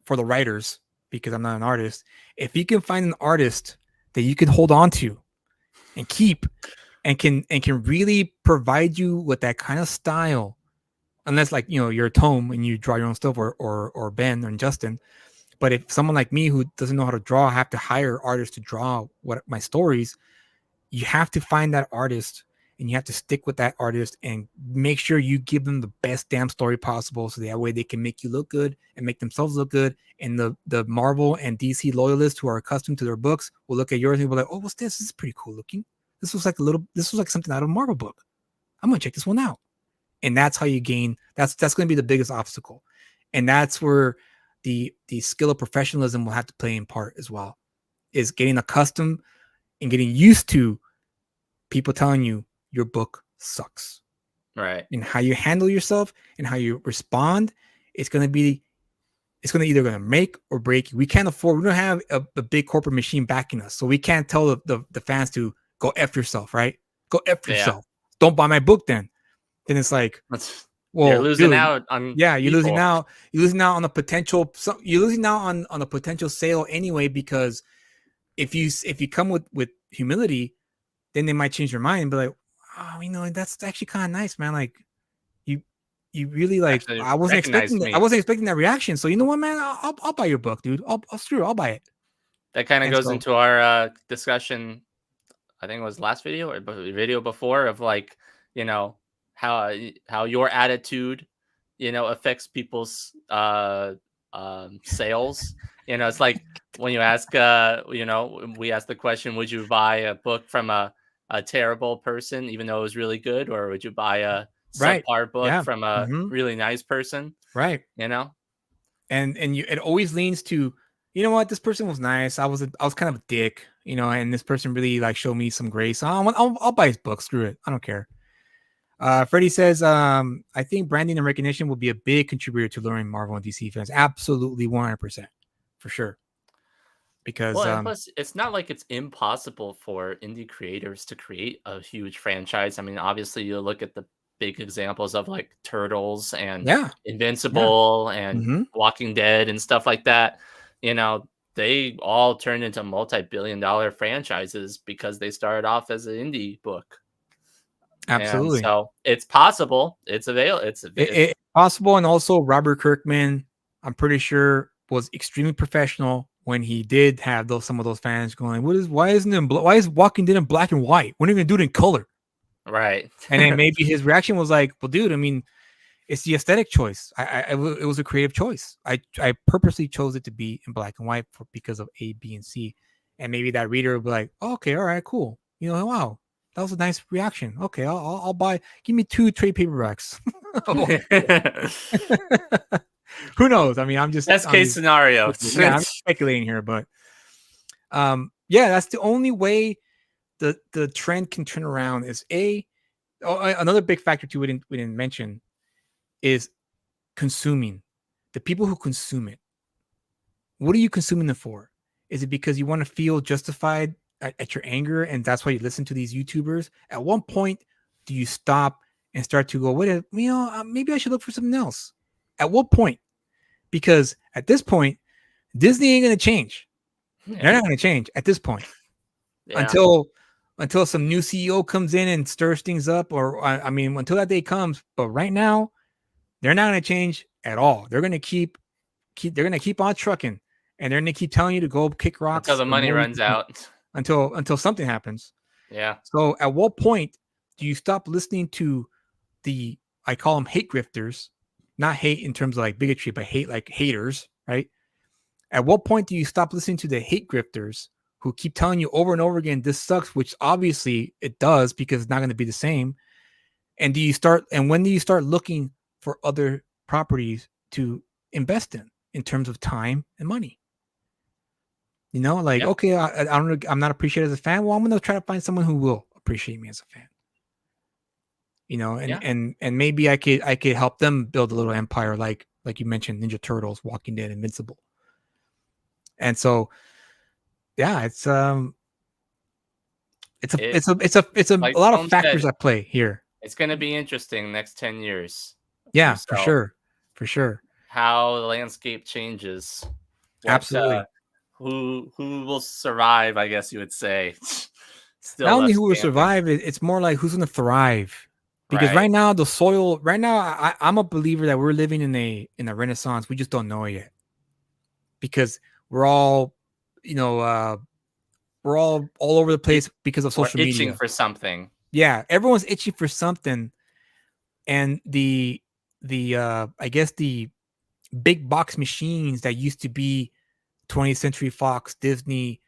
for the writers, because I'm not an artist. If you can find an artist that you can hold on to and keep, and can really provide you with that kind of style, unless like, you're a Tome and you draw your own stuff, or Ben or Justin. But if someone like me who doesn't know how to draw, I have to hire artists to draw my stories, you have to find that artist and you have to stick with that artist and make sure you give them the best damn story possible, so that way they can make you look good and make themselves look good. And the Marvel and DC loyalists who are accustomed to their books will look at yours and be like, "Oh, what's this? This is pretty cool looking. This was like something out of a Marvel book. I'm going to check this one out." And that's how you gain. That's going to be the biggest obstacle. And that's where the skill of professionalism will have to play in part as well, is getting accustomed and getting used to people telling you your book sucks, right? And how you handle yourself and how you respond, it's going to either going to make or break you. We don't have a big corporate machine backing us, so we can't tell the fans to go F yourself, right? Go F yourself. Don't buy my book then. Then it's like, well, you're losing out on you're losing out on a potential. You're losing out on a potential sale anyway, because if you come with humility, then they might change their mind and be like, "Oh, that's actually kind of nice, man. Like, you really like. Actually I wasn't expecting that. I wasn't expecting that reaction. So you know what, man? I'll buy your book, dude. I'll buy it." That kind of goes into our discussion. I think it was last video or video before, of like, how your attitude, affects people's sales. It's like when you ask, we ask the question, would you buy a book from a terrible person, even though it was really good, or would you buy a subpar book from a really nice person? Right. And it always leans to, you know what, this person was nice. I was kind of a dick, and this person really like showed me some grace. I'll buy his book. Screw it. I don't care. Freddie says, I think branding and recognition will be a big contributor to luring Marvel and DC fans. Absolutely, 100%, for sure. Because plus, it's not like it's impossible for indie creators to create a huge franchise. I mean, obviously, you look at the big examples of like Turtles and Invincible and Walking Dead and stuff like that. They all turned into multi-billion-dollar franchises because they started off as an indie book. Absolutely. And so it's possible. It's available. It's possible. And also Robert Kirkman, I'm pretty sure, was extremely professional when he did have some of those fans going, why is Walking Dead in black and white? When are you gonna do it in color? Right. And then maybe his reaction was like, well, dude, I mean, it's the aesthetic choice. It was a creative choice. I purposely chose it to be in black and white because of A, B, and C. And maybe that reader would be like, oh, okay, all right, cool. You know, wow, that was a nice reaction. Okay, I'll buy. Give me 2 trade paperbacks. Who knows? I mean, I'm just Best case scenario. Yeah, I'm speculating here, but yeah, that's the only way the trend can turn around. Is another big factor too we didn't mention is consuming. The people who consume it. What are you consuming it for? Is it because you want to feel justified at your anger, and that's why you listen to these YouTubers? At one point, do you stop and start to go, wait, maybe I should look for something else? At what point? Because at this point, Disney ain't going to change. Yeah. They're not going to change at this point. Yeah. Until some new CEO comes in and stirs things up, or I mean, until that day comes. But right now, they're not going to change at all. They're going to keep on trucking, and they're going to keep telling you to go kick rocks until the money runs out. Until something happens. Yeah. So at what point do you stop listening to I call them hate grifters, not hate in terms of like bigotry, but hate like haters, right? At what point do you stop listening to the hate grifters who keep telling you over and over again, this sucks, which obviously it does because it's not going to be the same. And when do you start looking for other properties to invest in terms of time and money? You know, like, yep. Okay, I'm not appreciated as a fan. Well, I'm going to try to find someone who will appreciate me as a fan. You know, and maybe I could help them build a little empire, like you mentioned, Ninja Turtles, Walking Dead, Invincible. And so, yeah, it's a like a lot of factors at play here. It's going to be interesting next 10 years. Yeah, for sure. How the landscape changes. Absolutely. Who will survive? I guess you would say. Still, not only who will survive, it's more like who's going to thrive. Because right now, the soil. Right now, I'm a believer that we're living in a renaissance. We just don't know it yet. Because we're all, we're all over the place because of social media. Itching for something. Yeah, everyone's itching for something, and the I guess the big box machines that used to be 20th Century Fox, Disney,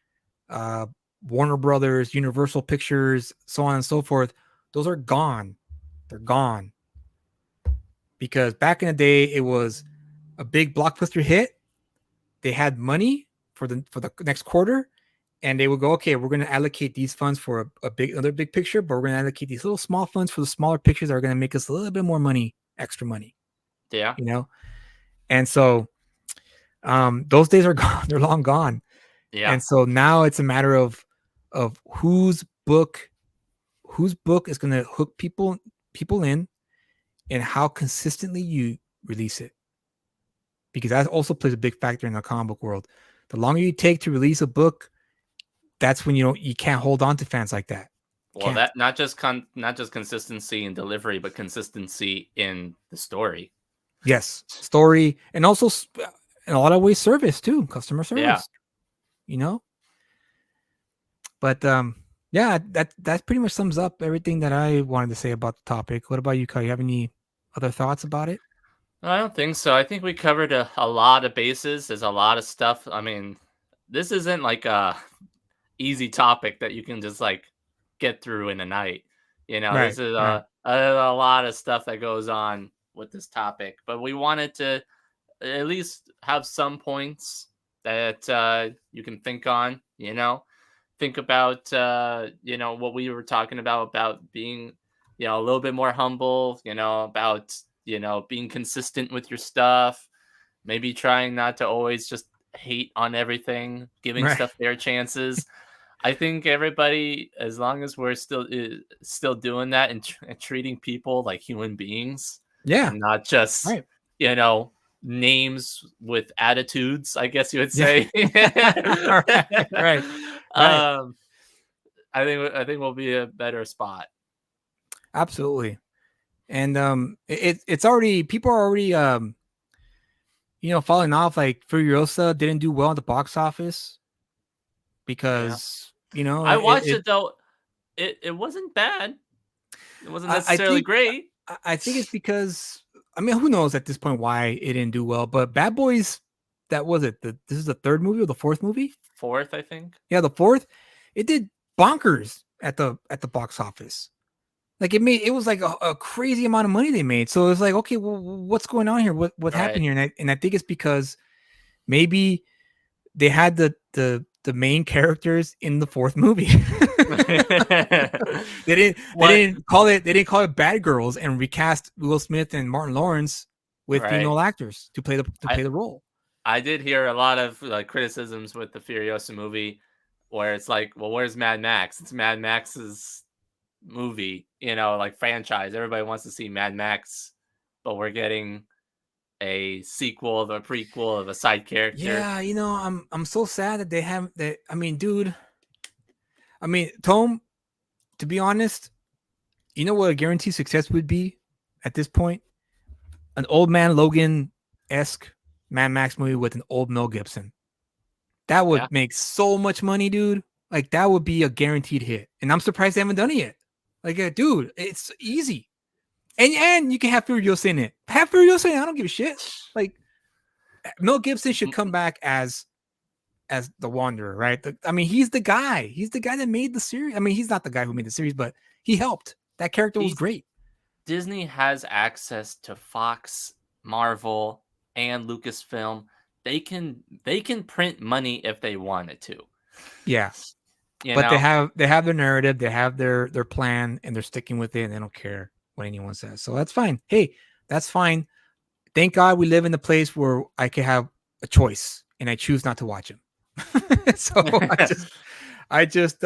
Warner Brothers, Universal Pictures, so on and so forth, those are gone. They're gone. Because back in the day, it was a big blockbuster hit. They had money for the next quarter, and they would go, okay, we're going to allocate these funds for another big picture, but we're going to allocate these little small funds for the smaller pictures that are going to make us a little bit more money, extra money. Yeah. And so those days are gone. They're long gone. Yeah. And so now it's a matter of whose book is going to hook people in, and how consistently you release it. Because that also plays a big factor in the comic book world. The longer you take to release a book, that's when you can't hold on to fans like that. Well, that not just consistency in delivery, but consistency in the story. Yes, story, and also in a lot of ways service too, customer service. Yeah. But yeah, that pretty much sums up everything that I wanted to say about the topic. What about you, Kyle? You have any other thoughts about it? I don't think so. I think we covered a lot of bases. There's a lot of stuff. I mean, this isn't like a easy topic that you can just like get through in a night. Right, this is a lot of stuff that goes on with this topic. But we wanted to at least have some points that you can think on. Think about what we were talking about being a little bit more humble. About being consistent with your stuff, maybe trying not to always just hate on everything, giving stuff their chances. I think everybody, as long as we're still doing that and treating people like human beings, and not just names with attitudes, I guess you would say. Right. I think we'll be a better spot. Absolutely. And it's already, people are already falling off. Like Furiosa didn't do well at the box office Yeah. because I watched it though. It wasn't bad. It wasn't I necessarily think great. I think it's because I mean, who knows at this point why it didn't do well? But Bad Boys, that was it. This is the third movie or the fourth movie? Fourth, I think. Yeah, the fourth. It did bonkers at the box office. Like it was like a crazy amount of money they made. So it was like, okay, well, what's going on here? What happened Right. here? And I think it's because maybe they had the main characters in the fourth movie. they didn't call it Bad Girls and recast Will Smith and Martin Lawrence with Right. female actors to play the role. I did hear a lot of like criticisms with the Furiosa movie, where it's like, well, where's Mad Max? It's Mad Max's movie, like franchise. Everybody wants to see Mad Max, but we're getting a sequel of a prequel of a side character. Yeah, I'm so sad that they haven't. That I mean, dude. I mean, Tom. To be honest, you know what a guaranteed success would be at this point? An Old Man Logan-esque Mad Max movie with an old Mel Gibson. That would make so much money, dude. Like that would be a guaranteed hit. And I'm surprised they haven't done it yet. Like, dude, it's easy. And you can have Furiosa in it. Have Furiosa in it. I don't give a shit. Like Mel Gibson should come back as the Wanderer, right? I mean, he's the guy. He's the guy that made the series. I mean, he's not the guy who made the series, but he helped. That character was great. Disney has access to Fox, Marvel, and Lucasfilm. They can print money if they wanted to. Yeah. But they have their narrative, they have their plan, and they're sticking with it, and they don't care what anyone says. So that's fine. Hey, that's fine. Thank God we live in a place where I can have a choice, and I choose not to watch him. So I just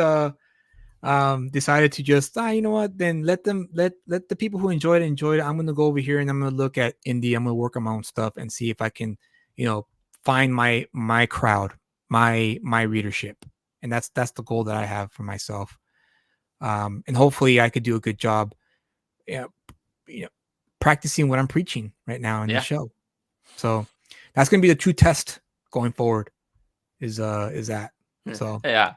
decided to just you know what? Then let the people who enjoyed it. I'm gonna go over here and I'm gonna look at indie. I'm gonna work on my own stuff and see if I can, find my crowd, my readership. And that's the goal that I have for myself. And hopefully I could do a good job, practicing what I'm preaching right now in the show. So that's going to be the true test going forward is that. So yeah,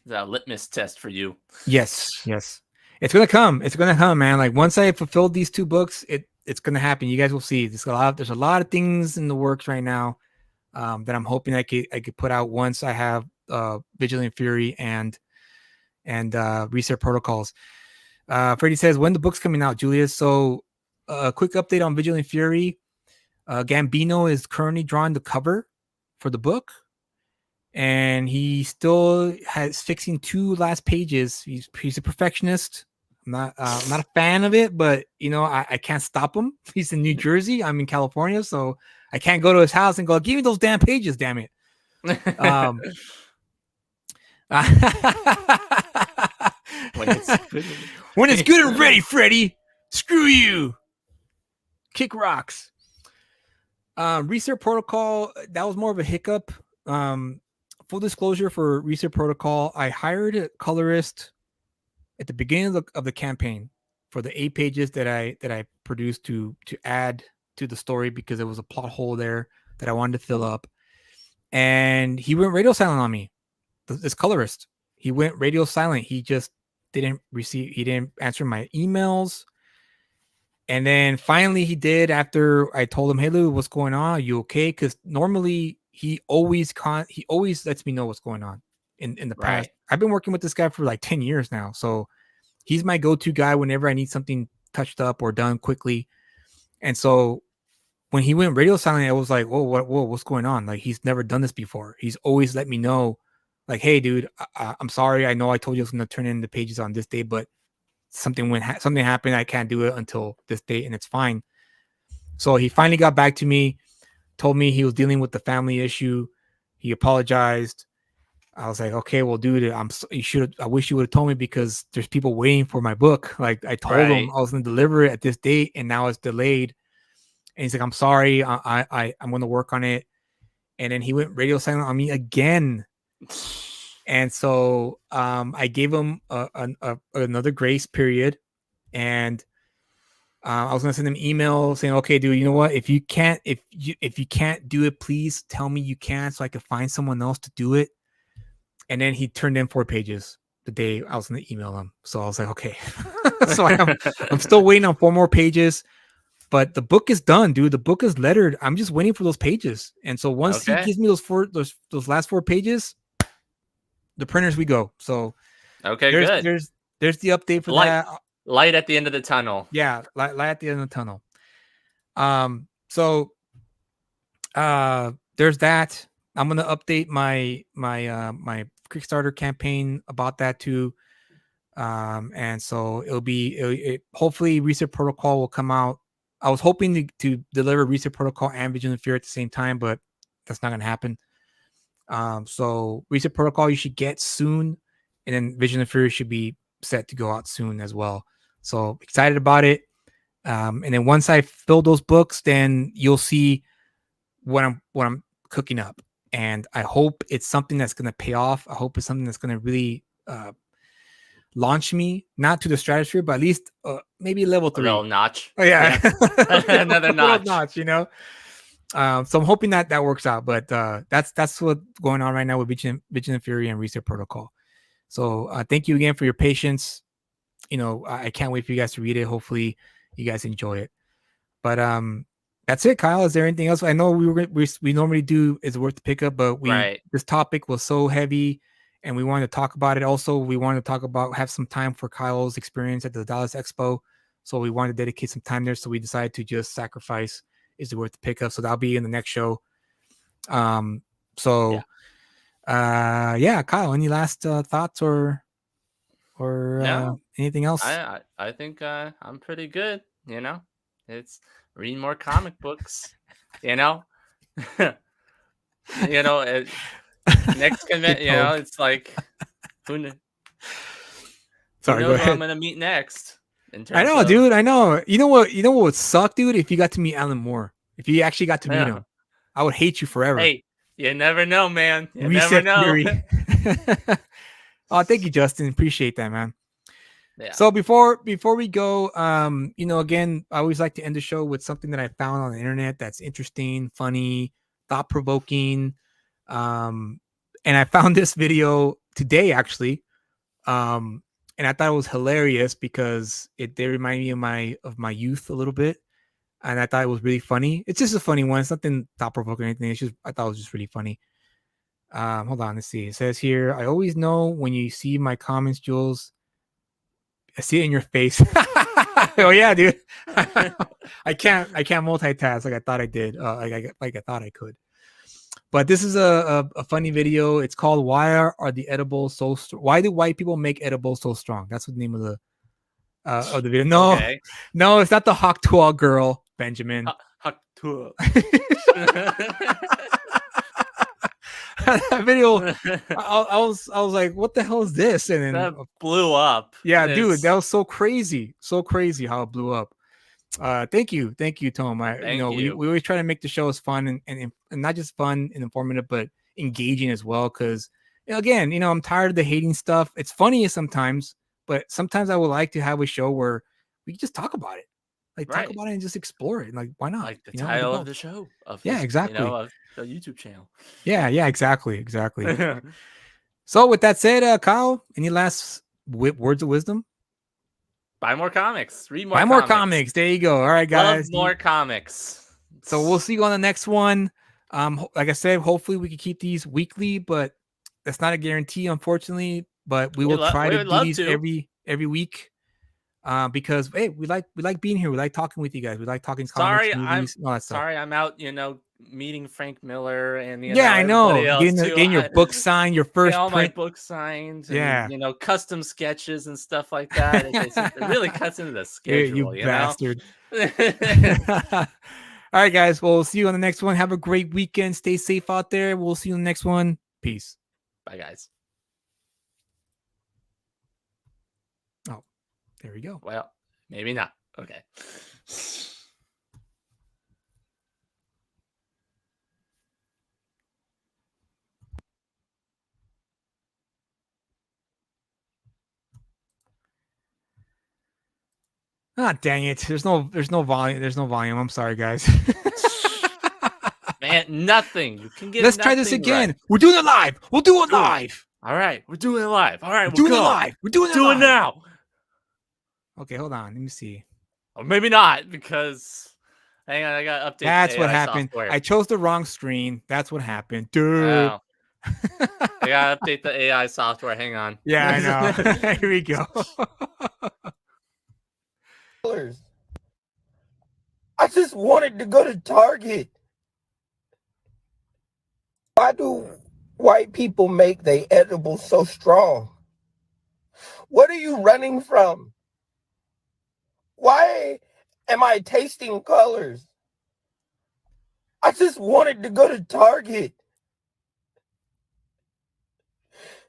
the litmus test for you. Yes. It's going to come. It's going to come, man. Like once I fulfilled these 2 books, it's going to happen. You guys will see. There's a lot of things in the works right now that I'm hoping I could put out once I have Vigilant Fury and Reset Protocols. Freddie says, when the book's coming out, Julius? So a quick update on Vigilant Fury. Gambino is currently drawing the cover for the book, and he still has fixing 2 last pages. He's a perfectionist. I'm not a fan of it, but I can't stop him. He's in New Jersey. I'm in California, so I can't go to his house and go, give me those damn pages, damn it. When it's good and ready, Freddy, screw you. Kick rocks. Reset Protocol, that was more of a hiccup. Full disclosure for Reset Protocol, I hired a colorist at the beginning of the campaign for the 8 pages that I produced to add to the story because there was a plot hole there that I wanted to fill up. And he went radio silent on me. This colorist, he went radio silent. He just didn't answer my emails. And then finally he did after I told him, hey Lou, what's going on? Are you okay? Because normally he always lets me know what's going on in the past. I've been working with this guy for like 10 years now. So he's my go-to guy whenever I need something touched up or done quickly. And so when he went radio silent, I was like, whoa, what's going on? Like, he's never done this before. He's always let me know, like, hey, dude, I'm sorry. I know I told you I was going to turn in the pages on this day, but something happened. I can't do it until this date, and it's fine. So he finally got back to me, told me he was dealing with the family issue. He apologized. I was like, okay, well, dude, I wish you would have told me because there's people waiting for my book. Like, I told him I was going to deliver it at this date, and now it's delayed. And he's like, I'm sorry. I'm going to work on it. And then he went radio silent on me again. And so I gave him another grace period. And I was gonna send him an email saying, "Okay, dude, you know what? If you can't do it, please tell me you can, so I could find someone else to do it." And then he turned in 4 pages the day I was gonna email him. So I was like, okay. So I'm still waiting on 4 more pages, but the book is done, dude. The book is lettered. I'm just waiting for those pages. And so once he Okay. gives me those last 4 pages, the printers we go. So Okay, there's good. there's there's the update for Light that. light at the end of the tunnel. Yeah, light at the end of the tunnel. So there's that. I'm gonna update my Kickstarter campaign about that too. And so hopefully Reset Protocol will come out. I was hoping to deliver Reset Protocol and Vision of Fear at the same time, but that's not gonna happen. So Reset Protocol you should get soon, and then Vision of Fear should be set to go out soon as well. So excited about it. And then once I fill those books, then you'll see what I'm cooking up. And I hope it's something that's gonna pay off. I hope it's something that's gonna really launch me not to the stratosphere, but at least maybe level A little 3. notch. Oh yeah, Another notch. notch, you know. So I'm hoping that works out, but that's what's going on right now with Vision and Fury and Reset Protocol. So thank you again for your patience. You know, I can't wait for you guys to read it. Hopefully, you guys enjoy it. But that's it, Kyle. Is there anything else? I know we normally do is worth the pickup, but this topic was so heavy, and we wanted to talk about it. Also, we wanted to talk about have some time for Kyle's experience at the Dallas Expo, so we wanted to dedicate some time there. So we decided to just sacrifice is it worth the pickup. So that'll be in the next show. So yeah, Kyle, any last thoughts or No, anything else? I think I'm pretty good. You know, it's reading more comic books. You know, you know, next convention. You know, it's like who Sorry, go knows what I'm ahead. gonna meet next. In I terms know, of, dude. I know. You know what? You know what would suck, dude? If you got to meet Alan Moore, if you actually got to meet him, I would hate you forever. Hey, you never know, man. You Reset never know. Fury. Oh, thank you, Justin. Appreciate that, man. Yeah. So before we go, you know, again, I always like to end the show with something that I found on the internet that's interesting, funny, thought provoking. And I found this video today, actually. And I thought it was hilarious because it did remind me of my youth a little bit, and I thought it was really funny. It's just a funny one. It's nothing thought provoking or anything. It's just I thought it was just really funny. Hold on, let's see. It says here, I always know when you see my comments, Jules. I see it in your face. Oh yeah, dude. I can't multitask like I thought I did. Like I thought I could. But this is a funny video. It's called "Why are the edibles so strong? Why do white people make edibles so strong?" That's the name of the video. No, Okay. no, it's not the Hawktua girl, Benjamin. That video, I was like, "What the hell is this?" And then that blew up. Yeah, dude, that was so crazy how it blew up. Thank you, Tom. We always try to make the show as fun and not just fun and informative, but engaging as well. Because again, I'm tired of the hating stuff. It's funny sometimes, but sometimes I would like to have a show where we just talk about it, talk about it and just explore it. Like, why not? Like the title of the show. Exactly. Of the YouTube channel. Yeah, exactly. So with that said, Kyle, any last words of wisdom? Buy more comics. Read more. Buy more comics. There you go. All right, guys. Love more comics. So we'll see you on the next one. Like I said, hopefully we can keep these weekly, but that's not a guarantee, unfortunately. But we will try to do these every week. Because hey, we like being here. We like talking with you guys. We like talking comics, movies, all that stuff. Sorry, I'm out. Meeting Frank Miller and I know. Getting your book signed, your first all print. my book signed. And, custom sketches and stuff like that. It really cuts into the schedule. You bastard. All right, guys. Well, we'll see you on the next one. Have a great weekend. Stay safe out there. We'll see you in the next one. Peace. Bye, guys. Oh, there we go. Well, maybe not. Okay. Ah, dang it. There's no volume. There's no volume. I'm sorry, guys. Man, nothing. You can get Let's try this nothing again. right. We're doing it live. We'll do it Do it. live. All right, we're doing it live. All right, We're we'll doing it go. live. We're doing it Do live. it now. Okay, hold on. Let me see. Or maybe not, because hang on, I gotta update That's the what AI happened. software. I chose the wrong screen. That's what happened. Dude. Oh, I gotta update the AI software. Hang on. Yeah, I know. Here we go. I just wanted to go to Target. Why do white people make their edibles so strong? What are you running from? Why am I tasting colors? I just wanted to go to Target.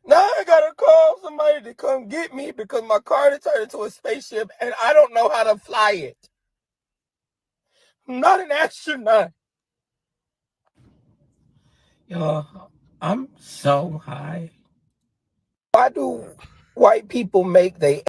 Now I gotta call somebody to come get me because my car has turned into a spaceship and I don't know how to fly it. I'm not an astronaut. Yo, I'm so high. Why do white people make their